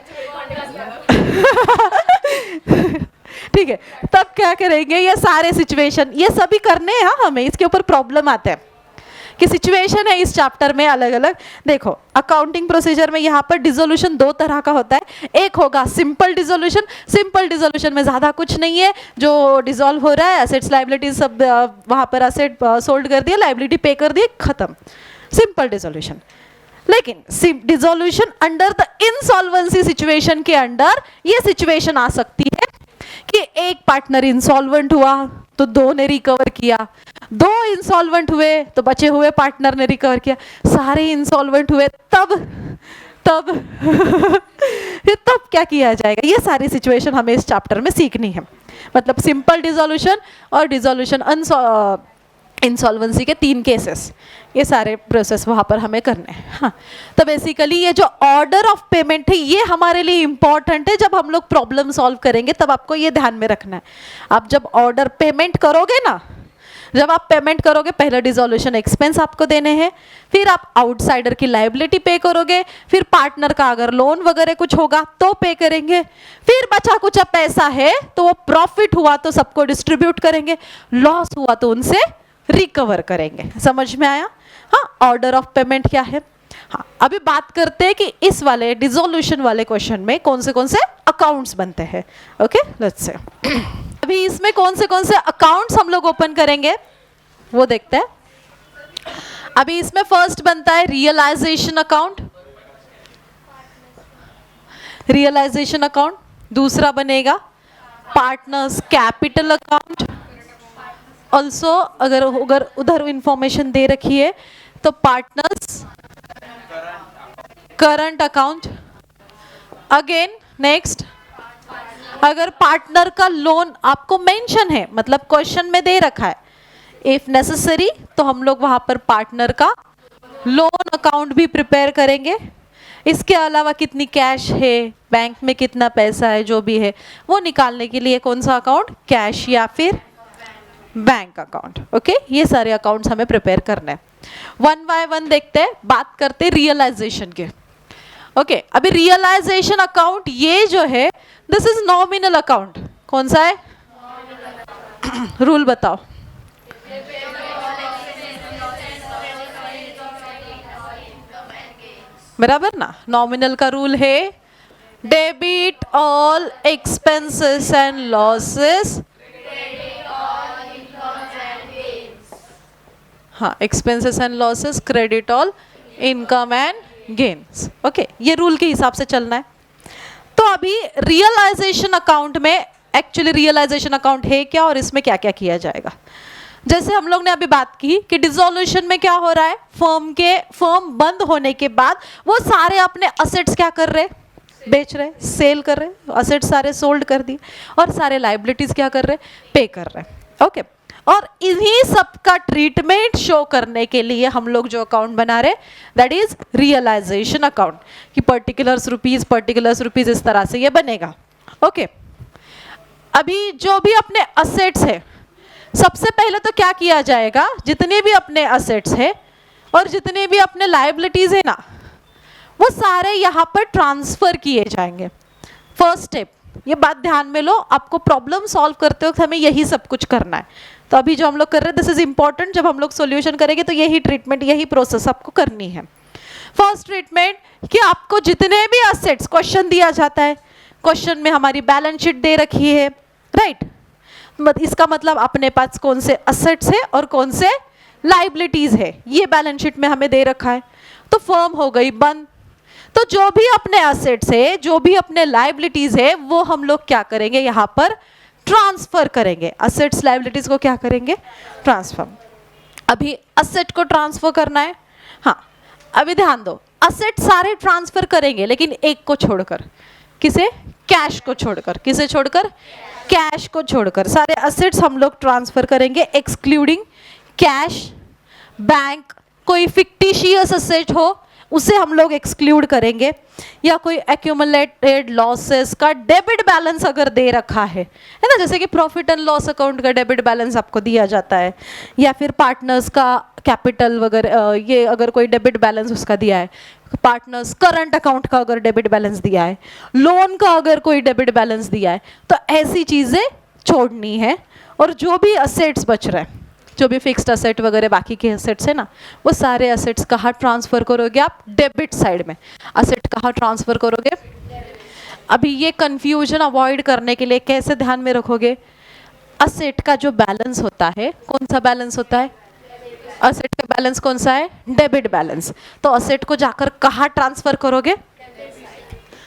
ठीक है, तब क्या करेंगे? ये सारे सिचुएशन, ये सभी करने हैं हमें, इसके ऊपर प्रॉब्लम आते हैं कि सिचुएशन है इस चैप्टर में अलग अलग। देखो, अकाउंटिंग प्रोसीजर में यहाँ पर डिसोल्यूशन दो तरह का होता है। एक होगा सिंपल डिसोल्यूशन। सिंपल डिसोल्यूशन में ज़्यादा कुछ नहीं है, जो डिसॉल्व हो रहा है, असेट्स लायबिलिटीज सब वहाँ पर असेट सोल्ड कर दिया, लायबिलिटी पे कर दी, खत्म, सिंपल डिसोल्यूशन। लेकिन dissolution under the insolvency situation के अंडर ये सिचुएशन आ सकती है कि एक पार्टनर इंसॉल्वेंट हुआ तो दो ने रिकवर किया, दो इंसॉल्वेंट हुए तो बचे हुए पार्टनर ने रिकवर किया, सारे इंसॉल्वेंट हुए, तब क्या किया जाएगा? ये सारी सिचुएशन हमें इस चैप्टर में सीखनी है। मतलब सिंपल डिसोल्यूशन और डिसोल्यूशन इंसॉल्वेंसी के 3 केसेस, ये सारे प्रोसेस वहाँ पर हमें करने हैं। हाँ, तो बेसिकली ये जो ऑर्डर ऑफ पेमेंट है ये हमारे लिए इम्पॉर्टेंट है। जब हम लोग प्रॉब्लम सॉल्व करेंगे तब आपको ये ध्यान में रखना है। आप जब ऑर्डर पेमेंट करोगे ना, जब आप पेमेंट करोगे पहले डिसोल्यूशन एक्सपेंस आपको देने हैं, फिर आप आउटसाइडर की लायबिलिटी पे करोगे, फिर पार्टनर का अगर लोन वगैरह कुछ होगा तो पे करेंगे, फिर बचा कुछ पैसा है तो वो प्रॉफिट हुआ तो सबको डिस्ट्रीब्यूट करेंगे, लॉस हुआ तो उनसे रिकवर करेंगे। समझ में आया? हाँ, ऑर्डर ऑफ पेमेंट क्या है। हाँ, अभी बात करते हैं कि इस वाले डिसोल्यूशन वाले क्वेश्चन में कौन से अकाउंट्स बनते हैं। ओके, लेट्स से अभी इसमें कौन से अकाउंट्स हम लोग ओपन करेंगे वो देखते हैं। अभी इसमें फर्स्ट बनता है रियलाइजेशन अकाउंट, रियलाइजेशन अकाउंट। दूसरा बनेगा पार्टनर्स कैपिटल अकाउंट। ऑल्सो अगर उधर इंफॉर्मेशन दे रखी है तो partners current account. Again next, अगर पार्टनर का लोन आपको मेंशन है, मतलब क्वेश्चन में दे रखा है, इफ नेसेसरी तो हम लोग वहां पर पार्टनर का लोन अकाउंट भी प्रिपेयर करेंगे। इसके अलावा कितनी कैश है, बैंक में कितना पैसा है, जो भी है वो निकालने के लिए कौन सा अकाउंट, कैश या फिर बैंक अकाउंट। ओके, ये सारे अकाउंट्स हमें प्रिपेयर करने हैं। वन बाय वन देखते हैं, बात करते हैं रियलाइजेशन के। ओके, अभी रियलाइजेशन अकाउंट ये जो है दिस इज नॉमिनल अकाउंट। कौन सा है? रूल बताओ। बराबर ना, नॉमिनल का रूल है debit all expenses and losses. हाँ, expenses and losses, credit all income and gains. Okay, ये रूल के हिसाब से चलना है। तो अभी रियलाइजेशन अकाउंट में एक्चुअली रियलाइजेशन अकाउंट है क्या और इसमें क्या क्या किया जाएगा। जैसे हम लोग ने अभी बात की कि डिसोल्यूशन में क्या हो रहा है, फर्म बंद होने के बाद वो सारे अपने असेट्स क्या कर रहे, बेच रहे, सेल कर रहे, असेट्स सारे सोल्ड कर दिए और सारे लाइबिलिटीज क्या कर रहे, पे कर रहे। ओके, और इन्हीं सब का ट्रीटमेंट शो करने के लिए हम लोग जो अकाउंट बना रहे दैट इज रियलाइजेशन अकाउंट, कि पर्टिकुलर्स रुपीज इस तरह से ये बनेगा। ओके, अभी जो भी अपने असेट्स है सबसे पहले तो क्या किया जाएगा, जितने भी अपने असेट्स है और जितने भी अपने लायबिलिटीज है ना वो सारे यहाँ पर ट्रांसफर किए जाएंगे। फर्स्ट स्टेप, ये बात ध्यान में लो, आपको प्रॉब्लम सॉल्व करते वक्त हमें यही सब कुछ करना है। तो अभी जो हम लोग कर रहे हैं दिस इज इंपॉर्टेंट, जब हम लोग सॉल्यूशन करेंगे तो यही ट्रीटमेंट, यही प्रोसेस आपको करनी है। फर्स्ट ट्रीटमेंट कि आपको जितने भी असेट्स, क्वेश्चन दिया जाता है, क्वेश्चन में हमारी बैलेंस शीट दे रखी है, राइट, इसका मतलब अपने पास कौन से असेट्स है और कौन से लाइबिलिटीज है ये बैलेंस शीट में हमें दे रखा है। तो फर्म हो गई बंद, तो जो भी अपने असेट्स है, जो भी अपने लाइबिलिटीज है वो हम लोग क्या करेंगे, यहाँ पर ट्रांसफर करेंगे। असेट्स लाइबिलिटीज को क्या करेंगे, ट्रांसफर। अभी असेट को ट्रांसफर करना है। हाँ, अभी ध्यान दो, असेट सारे ट्रांसफर करेंगे लेकिन एक को छोड़कर, किसे, कैश को छोड़कर, किसे छोड़कर, कैश को छोड़कर सारे असेट्स हम लोग ट्रांसफर करेंगे एक्सक्लूडिंग कैश। बैंक, कोई फिक्टिशियस असेट हो उसे हम लोग एक्सक्लूड करेंगे, या कोई एक्यूमुलेटेड लॉसेस का डेबिट बैलेंस अगर दे रखा है ना, जैसे कि प्रॉफिट एंड लॉस अकाउंट का डेबिट बैलेंस आपको दिया जाता है, या फिर पार्टनर्स का कैपिटल वगैरह, ये अगर कोई डेबिट बैलेंस उसका दिया है, पार्टनर्स करंट अकाउंट का अगर डेबिट बैलेंस दिया है, लोन का अगर कोई डेबिट बैलेंस दिया है, तो ऐसी चीज़ें छोड़नी है। और जो भी असेट्स बच रहे हैं, जो भी फिक्स्ड असेट वगैरह बाकी के असेट्स है ना, वो सारे असेट्स कहाँ ट्रांसफर करोगे आप, डेबिट साइड में। असेट कहाँ ट्रांसफर करोगे, अभी ये कंफ्यूजन अवॉइड करने के लिए कैसे ध्यान में रखोगे, असेट का जो बैलेंस होता है, कौन सा बैलेंस होता है, असेट का बैलेंस कौन सा है, डेबिट बैलेंस। तो असेट को जाकर कहाँ ट्रांसफर करोगे,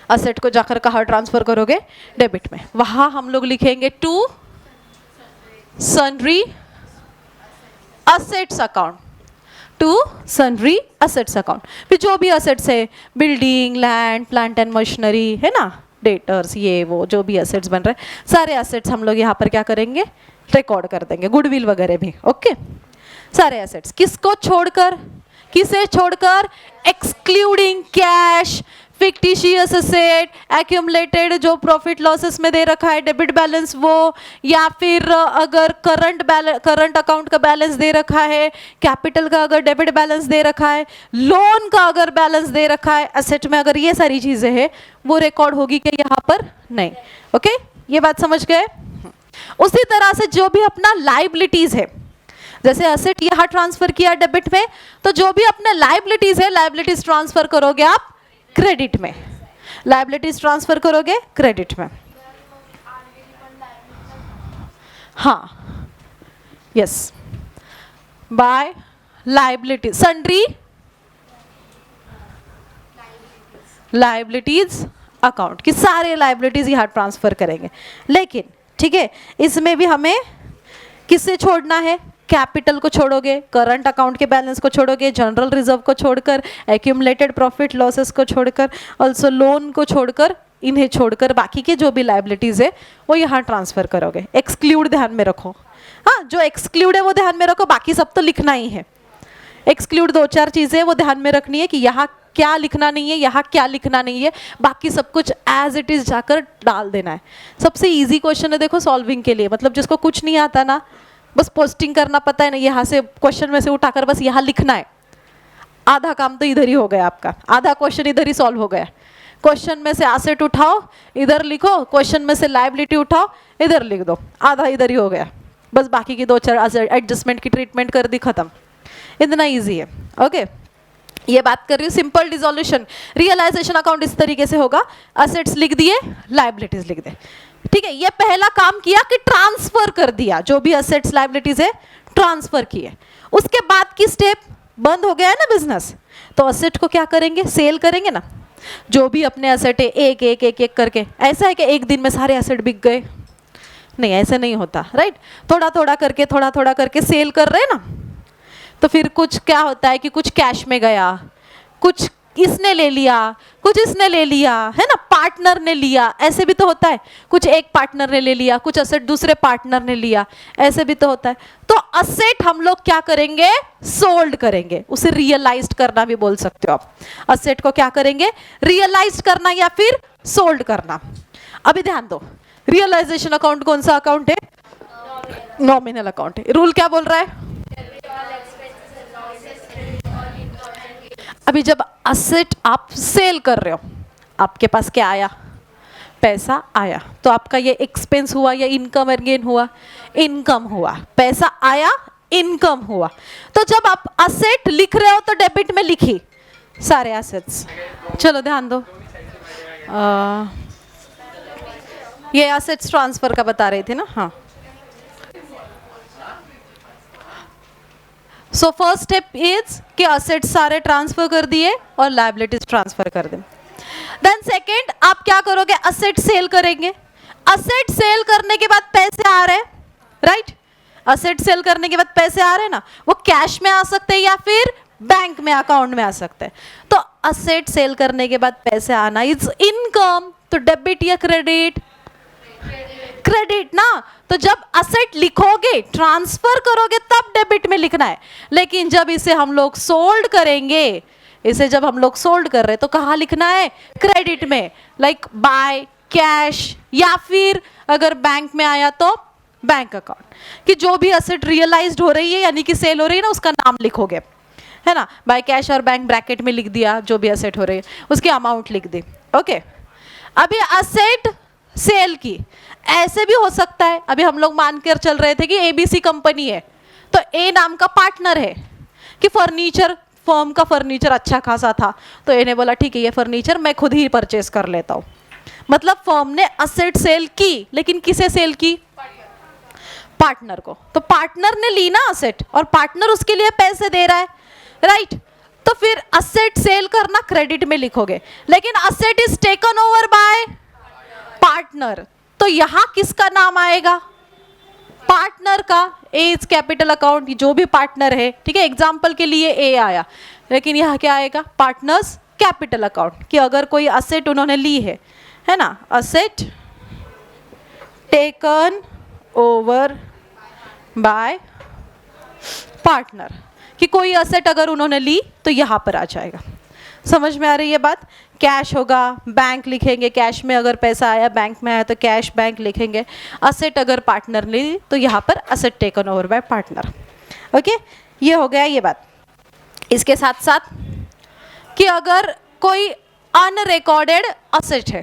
असेट को जाकर कहाँ ट्रांसफर करोगे, डेबिट में। वहाँ हम लोग लिखेंगे to sundry assets account, to sundry assets account. फिर जो भी असेट्स है, building, land, plant and machinery है ना, डेटर्स, ये वो जो भी असेट्स बन रहे हैं, सारे असेट्स हम लोग यहाँ पर क्या करेंगे, रिकॉर्ड कर देंगे, गुडविल वगैरह भी। ओके, सारे एसेट्स किसको छोड़कर, किसे छोड़कर, excluding cash, fictitious asset, accumulated जो प्रॉफिट लॉसेस में दे रखा है डेबिट बैलेंस वो, या फिर अगर करंट अकाउंट का बैलेंस दे रखा है, कैपिटल का अगर डेबिट बैलेंस दे रखा है, लोन का अगर बैलेंस दे रखा है, एसेट में अगर ये सारी चीजें हैं वो रिकॉर्ड होगी क्या यहाँ पर, नहीं। ओके, ये बात समझ गए। उसी तरह से जो भी अपना लाइबिलिटीज है, जैसे असेट यहाँ ट्रांसफर किया डेबिट में, तो जो भी अपने लाइबिलिटीज है, लाइबिलिटीज ट्रांसफर करोगे आप क्रेडिट में, लाइबिलिटीज ट्रांसफर करोगे क्रेडिट में। हाँ, yes, by liability, sundry liabilities account की सारे लाइबिलिटीज यहाँ ट्रांसफर करेंगे। लेकिन ठीक है, इसमें भी हमें किससे छोड़ना है, कैपिटल को छोड़ोगे, करंट अकाउंट के बैलेंस को छोड़ोगे, जनरल रिजर्व को छोड़कर, एक्यूमुलेटेड प्रॉफिट लॉसेस को छोड़कर, ऑल्सो लोन को छोड़कर, इन्हें छोड़कर बाकी के जो भी लाइबिलिटीज है वो यहाँ ट्रांसफर करोगे। एक्सक्लूड ध्यान में रखो, हाँ, जो एक्सक्लूड है वो ध्यान में रखो, बाकी सब तो लिखना ही है। एक्सक्लूड 2-4 चीजें वो ध्यान में रखनी है कि यहाँ क्या लिखना नहीं है, यहाँ क्या लिखना नहीं है, बाकी सब कुछ एज इट इज जाकर डाल देना है। सबसे इजी क्वेश्चन है देखो सॉल्विंग के लिए, मतलब जिसको कुछ नहीं आता ना, बस पोस्टिंग करना पता है ना, यहाँ से क्वेश्चन में से उठाकर बस यहाँ लिखना है, आधा काम तो इधर ही हो गया आपका, आधा क्वेश्चन इधर ही सॉल्व हो गया। क्वेश्चन में से एसेट उठाओ इधर लिखो, क्वेश्चन में से लायबिलिटी उठाओ इधर लिख दो, आधा इधर ही हो गया, बस बाकी की 2-4 एडजस्टमेंट की ट्रीटमेंट कर दी, खत्म। इतना ईजी है। ओके, ये बात कर रही हूँ सिंपल डिसोल्यूशन। रियलाइजेशन अकाउंट इस तरीके से होगा, असेट्स लिख दिए, लायबिलिटीज लिख दे। ठीक है, ये पहला काम किया कि ट्रांसफर कर दिया, जो भी असेट्स लायबिलिटीज है ट्रांसफर किए। उसके बाद की स्टेप, बंद हो गया है ना बिजनेस, तो असेट को क्या करेंगे, सेल करेंगे ना। जो भी अपने असेट है एक एक एक एक करके, ऐसा है कि एक दिन में सारे असेट बिक गए, नहीं ऐसे नहीं होता, राइट। थोड़ा थोड़ा करके सेल कर रहे हैं ना, तो फिर कुछ क्या होता है कि कुछ कैश में गया, कुछ इसने ले लिया, कुछ इसने ले लिया, है ना, पार्टनर ने लिया, ऐसे भी तो होता है। कुछ एक पार्टनर ने ले लिया, कुछ असेट दूसरे पार्टनर ने लिया, ऐसे भी तो होता है। तो असेट हम लोग क्या करेंगे, सोल्ड करेंगे, उसे रियलाइज्ड करना भी बोल सकते हो आप। असेट को क्या करेंगे, रियलाइज्ड करना या फिर सोल्ड करना। अभी ध्यान दो, रियलाइजेशन अकाउंट कौन सा अकाउंट है, नॉमिनल अकाउंट है। रूल क्या बोल रहा है, अभी जब असेट आप सेल कर रहे हो, आपके पास क्या आया, पैसा आया, तो आपका ये एक्सपेंस हुआ या इनकम गेन हुआ, इनकम हुआ, पैसा आया, इनकम हुआ। तो जब आप असेट लिख रहे हो तो डेबिट में लिखी सारे एसेट्स। चलो ध्यान दो, ये एसेट्स ट्रांसफर का बता रहे थे ना, हाँ। सो फर्स्ट स्टेप इज कि असेट सारे ट्रांसफर कर दिए और लायबिलिटीज ट्रांसफर कर दे। देन सेकंड, आप क्या करोगे, असेट सेल करेंगे। असेट सेल करने के बाद पैसे आ रहे हैं, राइट। असेट सेल करने के बाद पैसे आ रहे हैं ना, वो कैश में आ सकते हैं या फिर बैंक में अकाउंट में आ सकते हैं। तो असेट सेल करने के बाद पैसे आना इज इनकम, तो डेबिट या क्रेडिट, क्रेडिट ना। तो जब असेट लिखोगे, ट्रांसफर करोगे, तब डेबिट में लिखना है। लेकिन जब इसे हम लोग सोल्ड करेंगे, इसे जब हम लोग सोल्ड कर रहे हैं तो कहाँ लिखना है, क्रेडिट में, लाइक बाय कैश, या फिर अगर बैंक में आया तो बैंक अकाउंट। कि जो भी असेट रियलाइज्ड हो रही है यानी कि सेल हो रही है ना, उसका नाम लिखोगे, है ना। बाय कैश और बैंक ब्रैकेट में लिख दिया, जो भी असेट हो रही है उसकी अमाउंट लिख दी। ओके, अभी असेट सेल की ऐसे भी हो सकता है। अभी हम लोग मानकर चल रहे थे कि एबीसी कंपनी है, तो ए नाम का पार्टनर है कि फर्नीचर, फर्म का फर्नीचर अच्छा खासा था, तो ए ने बोला ठीक है ये फर्नीचर मैं खुद ही परचेस कर लेता हूँ। मतलब फर्म ने असेट सेल की, लेकिन किसे सेल की, पार्टनर को। तो पार्टनर ने ली ना असेट, और पार्टनर उसके लिए पैसे दे रहा है, राइट। तो फिर असेट सेल करना क्रेडिट में लिखोगे, लेकिन asset is taken over by partner, तो यहां किसका नाम आएगा, पार्टनर का। ए इज कैपिटल अकाउंट, जो भी पार्टनर है, ठीक है। एग्जांपल के लिए ए आया, लेकिन यहाँ क्या आएगा, पार्टनर्स कैपिटल अकाउंट। कि अगर कोई असेट उन्होंने ली है ना, asset taken over by partner, कि कोई असेट अगर उन्होंने ली तो यहाँ पर आ जाएगा। समझ में आ रही है बात? कैश होगा, बैंक लिखेंगे, कैश में अगर पैसा आया बैंक में आया तो कैश बैंक लिखेंगे। असेट अगर पार्टनर ली तो यहाँ पर asset taken over by partner. Okay, ये हो गया ये बात। इसके साथ साथ कि अगर कोई अनरिकॉर्डेड असेट है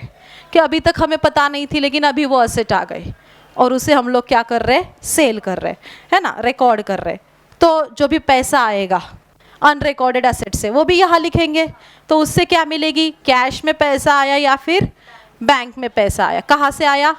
कि अभी तक हमें पता नहीं थी लेकिन अभी वो असेट आ गई और उसे हम लोग क्या कर रहे हैं, सेल कर रहे हैं, है ना, रिकॉर्ड कर रहे हैं, तो जो भी पैसा आएगा अनरिकॉर्डेड असेट से वो भी यहाँ लिखेंगे। तो उससे क्या मिलेगी, कैश में पैसा आया या फिर बैंक में पैसा आया, कहाँ से आया,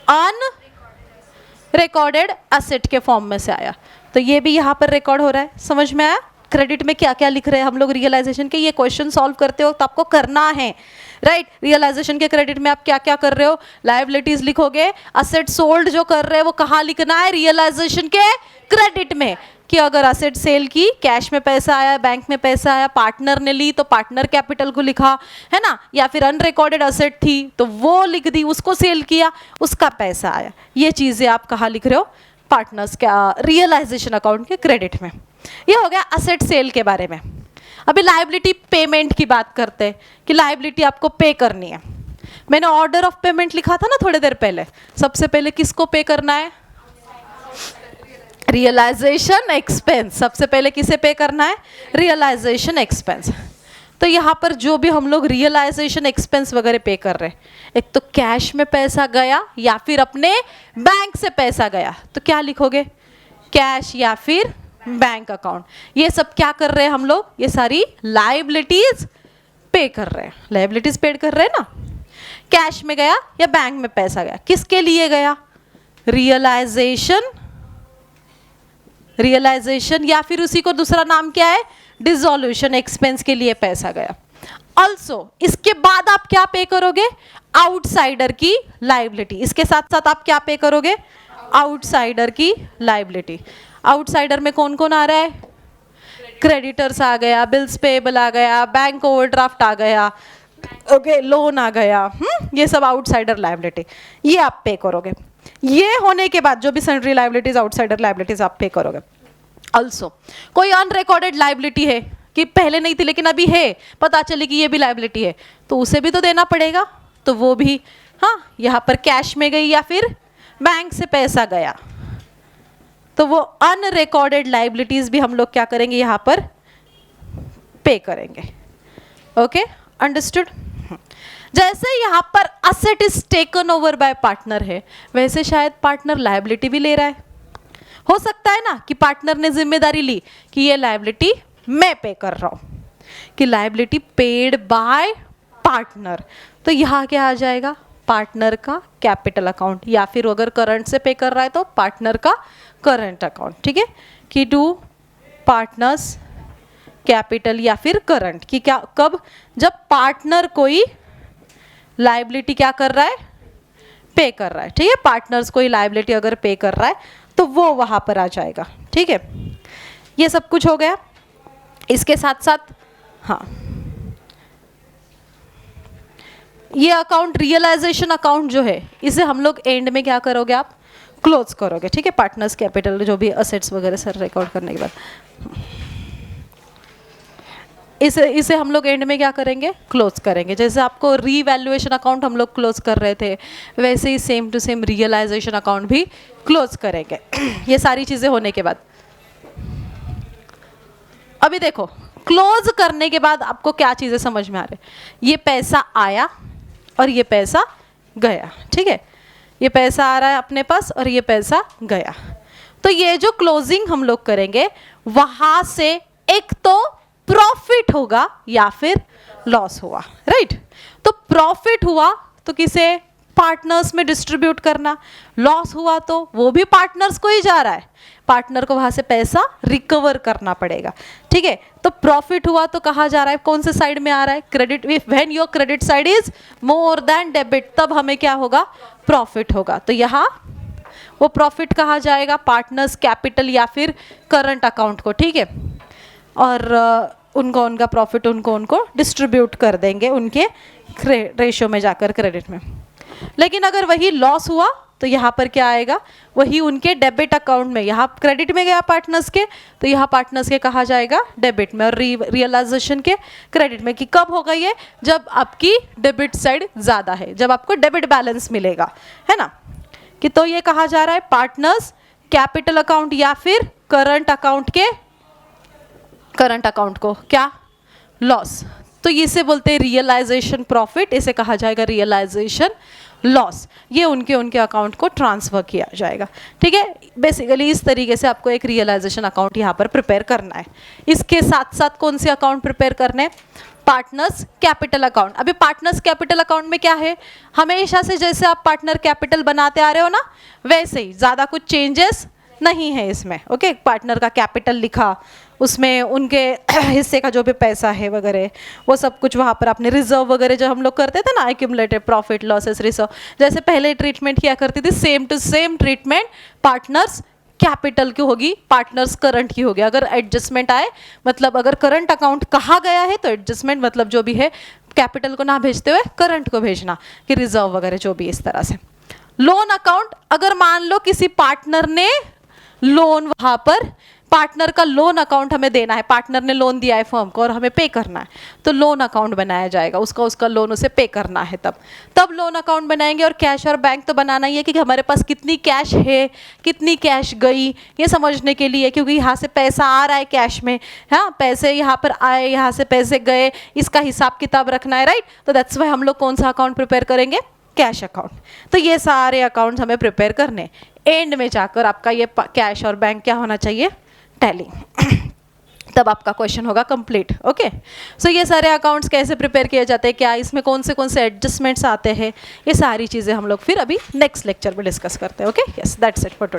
अनरिकॉर्डेड असेट के फॉर्म में से आया, तो ये भी यहाँ पर रिकॉर्ड हो रहा है। समझ में आया? क्रेडिट में क्या क्या लिख रहे हैं हम लोग रियलाइजेशन के, ये क्वेश्चन सॉल्व करते हो तो आपको करना है, राइट। रियलाइजेशन के क्रेडिट में आप क्या क्या कर रहे हो, लायबिलिटीज लिखोगे, असेट सोल्ड जो कर रहे हैं वो कहाँ लिखना है, रियलाइजेशन के क्रेडिट में, कि अगर असेट सेल की, कैश में पैसा आया, बैंक में पैसा आया, पार्टनर ने ली तो पार्टनर कैपिटल को लिखा, है ना, या फिर अनरिकॉर्डेड असेट थी तो वो लिख दी, उसको सेल किया, उसका पैसा आया। ये चीज़ें आप कहाँ लिख रहे हो, पार्टनर्स क्या रियलाइजेशन अकाउंट के क्रेडिट में। ये हो गया असेट सेल के बारे में। अभी लायबिलिटी पेमेंट की बात करते हैं कि लायबिलिटी आपको पे करनी है। मैंने ऑर्डर ऑफ पेमेंट लिखा था ना थोड़ी देर पहले, सबसे पहले किसको पे करना है, रियलाइजेशन एक्सपेंस। सबसे पहले किसे पे करना है, रियलाइजेशन एक्सपेंस। तो यहाँ पर जो भी हम लोग रियलाइजेशन एक्सपेंस वगैरह पे कर रहे हैं, एक तो कैश में पैसा गया या फिर अपने बैंक से पैसा गया, तो क्या लिखोगे, कैश या फिर बैंक अकाउंट। ये सब क्या कर रहे हैं हम लोग, ये सारी लायबिलिटीज पे कर रहे हैं, लायबिलिटीज पेड कर रहे हैं ना। कैश में गया या बैंक में पैसा गया, किसके लिए गया, रियलाइजेशन या फिर उसी को दूसरा नाम क्या है, डिसोल्यूशन एक्सपेंस के लिए पैसा गया। ऑल्सो इसके बाद आप क्या पे करोगे, आउटसाइडर की लायबिलिटी। इसके साथ साथ आप क्या पे करोगे, आउटसाइडर की लायबिलिटी। आउटसाइडर में कौन कौन आ रहा है, क्रेडिटर्स आ गया, बिल्स पेएबल आ गया, बैंक ओवरड्राफ्ट आ गया, ओके, लोन आ गया, ये सब आउटसाइडर लायबिलिटी, ये आप पे करोगे। ये होने के बाद जो भी सन्ड्री लायबिलिटीज, आउटसाइडर लायबिलिटीज आप पे करोगे। ऑल्सो कोई अनरिकॉर्डेड लायबिलिटी है कि पहले नहीं थी लेकिन अभी है, पता चले कि ये भी लायबिलिटी है, तो उसे भी तो देना पड़ेगा, तो वो भी, हाँ, यहाँ पर कैश में गई या फिर बैंक से पैसा गया, तो वो अनरिकॉर्डेड लायबिलिटीज भी हम लोग क्या करेंगे, यहाँ पर पे करेंगे। Okay, understood. जैसे यहाँ पर asset is taken over by partner है, वैसे शायद पार्टनर लायबिलिटी भी ले रहा है। हो सकता है ना कि पार्टनर ने जिम्मेदारी ली कि ये लायबिलिटी मैं पे कर रहा हूँ, कि लायबिलिटी पेड बाय पार्टनर, तो यहाँ क्या आ जाएगा, पार्टनर का कैपिटल अकाउंट, या फिर अगर करंट से पे कर रहा है तो पार्टनर का करंट अकाउंट। ठीक है, कि टू पार्टनर्स कैपिटल या फिर करंट, कि क्या, कब, जब पार्टनर कोई लायबिलिटी क्या कर रहा है, पे कर रहा है। ठीक है, पार्टनर्स कोई लायबिलिटी अगर पे कर रहा है तो वो वहां पर आ जाएगा। ठीक है, ये सब कुछ हो गया। इसके साथ साथ हाँ, ये अकाउंट रियलाइजेशन अकाउंट जो है, इसे हम लोग एंड में क्या करोगे, आप क्लोज करोगे। ठीक है, पार्टनर्स कैपिटल जो भी असेट्स वगैरह सर रिकॉर्ड करने के बाद इसे हम लोग एंड में क्या करेंगे, क्लोज करेंगे। जैसे आपको रीवैल्यूएशन अकाउंट हम लोग क्लोज कर रहे थे, वैसे ही same to same realisation account भी क्लोज करेंगे। ये सारी चीज़ें होने के बाद अभी देखो, क्लोज करने के बाद आपको क्या चीज़ें समझ में आ रही, ये पैसा आया और ये पैसा गया। ठीक है, ये पैसा आ रहा है अपने पास और ये पैसा गया, तो ये जो क्लोजिंग हम लोग करेंगे वहां से एक तो प्रॉफिट होगा या फिर लॉस हुआ, राइट। तो प्रॉफिट हुआ तो किसे, पार्टनर्स में डिस्ट्रीब्यूट करना, लॉस हुआ तो वो भी पार्टनर्स को ही जा रहा है, पार्टनर को वहां से पैसा रिकवर करना पड़ेगा। ठीक है, तो प्रॉफिट हुआ तो कहाँ जा रहा है, कौन से साइड में आ रहा है, credit. When your credit side is more than debit, तब हमें क्या होगा, प्रॉफिट होगा। तो यहाँ वो प्रॉफिट कहाँ जाएगा, पार्टनर्स कैपिटल या फिर करंट अकाउंट को। ठीक है, और उनको उनका प्रॉफिट उनको डिस्ट्रीब्यूट कर देंगे उनके रेशियो में जाकर, क्रेडिट में। लेकिन अगर वही लॉस हुआ तो यहाँ पर क्या आएगा, वही उनके डेबिट अकाउंट में, यहाँ क्रेडिट में गया पार्टनर्स के, तो यहाँ पार्टनर्स के कहा जाएगा डेबिट में, और रियलाइजेशन के क्रेडिट में। कि कब होगा ये, जब आपकी डेबिट साइड ज़्यादा है, जब आपको डेबिट बैलेंस मिलेगा, है ना। कि तो ये कहा जा रहा है पार्टनर्स कैपिटल अकाउंट या फिर करंट अकाउंट के, करंट अकाउंट को क्या, लॉस, तो इसे बोलते हैं रियलाइजेशन प्रॉफिट, इसे कहा जाएगा रियलाइजेशन लॉस। ये उनके अकाउंट को ट्रांसफर किया जाएगा, ठीक है। बेसिकली इस तरीके से आपको एक रियलाइजेशन अकाउंट यहाँ पर प्रिपेयर करना है। इसके साथ साथ कौन से अकाउंट प्रिपेयर करने हैं, पार्टनर्स कैपिटल अकाउंट। अभी पार्टनर्स कैपिटल अकाउंट में क्या है, हमेशा से जैसे आप पार्टनर कैपिटल बनाते आ रहे हो ना, वैसे ही, ज़्यादा कुछ चेंजेस नहीं है इसमें। ओके, पार्टनर का कैपिटल लिखा, उसमें उनके हिस्से का जो भी पैसा है वगैरह वो सब कुछ वहाँ पर आपने रिजर्व वगैरह जो हम लोग करते थे ना, एक्यूमुलेटेड प्रॉफिट लॉसेस रिजर्व, जैसे पहले ट्रीटमेंट किया करती थी, same to same treatment partners capital की होगी, पार्टनर्स करंट की होगी। अगर एडजस्टमेंट आए, मतलब अगर करंट अकाउंट कहा गया है तो एडजस्टमेंट मतलब जो भी है कैपिटल को ना भेजते हुए करंट को भेजना, कि रिजर्व वगैरह जो भी इस तरह से। लोन अकाउंट, अगर मान लो किसी पार्टनर ने लोन, वहाँ पर पार्टनर का लोन अकाउंट हमें देना है, पार्टनर ने लोन दिया है फर्म को और हमें पे करना है, तो लोन अकाउंट बनाया जाएगा, उसका लोन उसे पे करना है, तब लोन अकाउंट बनाएंगे। और कैश और बैंक तो बनाना ही है कि हमारे पास कितनी कैश है, कितनी कैश गई, ये समझने के लिए, क्योंकि यहाँ से पैसा आ रहा है कैश में, हाँ, पैसे यहाँ पर आए, यहाँ से पैसे गए, इसका हिसाब किताब रखना है, राइट। तो दैट्स वाई हम लोग कौन सा अकाउंट प्रिपेयर करेंगे, कैश अकाउंट। तो ये सारे अकाउंट्स हमें प्रिपेयर करने, एंड में जाकर आपका ये कैश और बैंक क्या होना चाहिए, टैली। तब आपका क्वेश्चन होगा कंप्लीट। ओके, सो ये सारे अकाउंट्स कैसे प्रिपेयर किए जाते हैं, क्या इसमें कौन से एडजस्टमेंट्स आते हैं, ये सारी चीज़ें हम लोग फिर अभी नेक्स्ट लेक्चर में डिस्कस करते हैं। Okay, yes, that's it for today.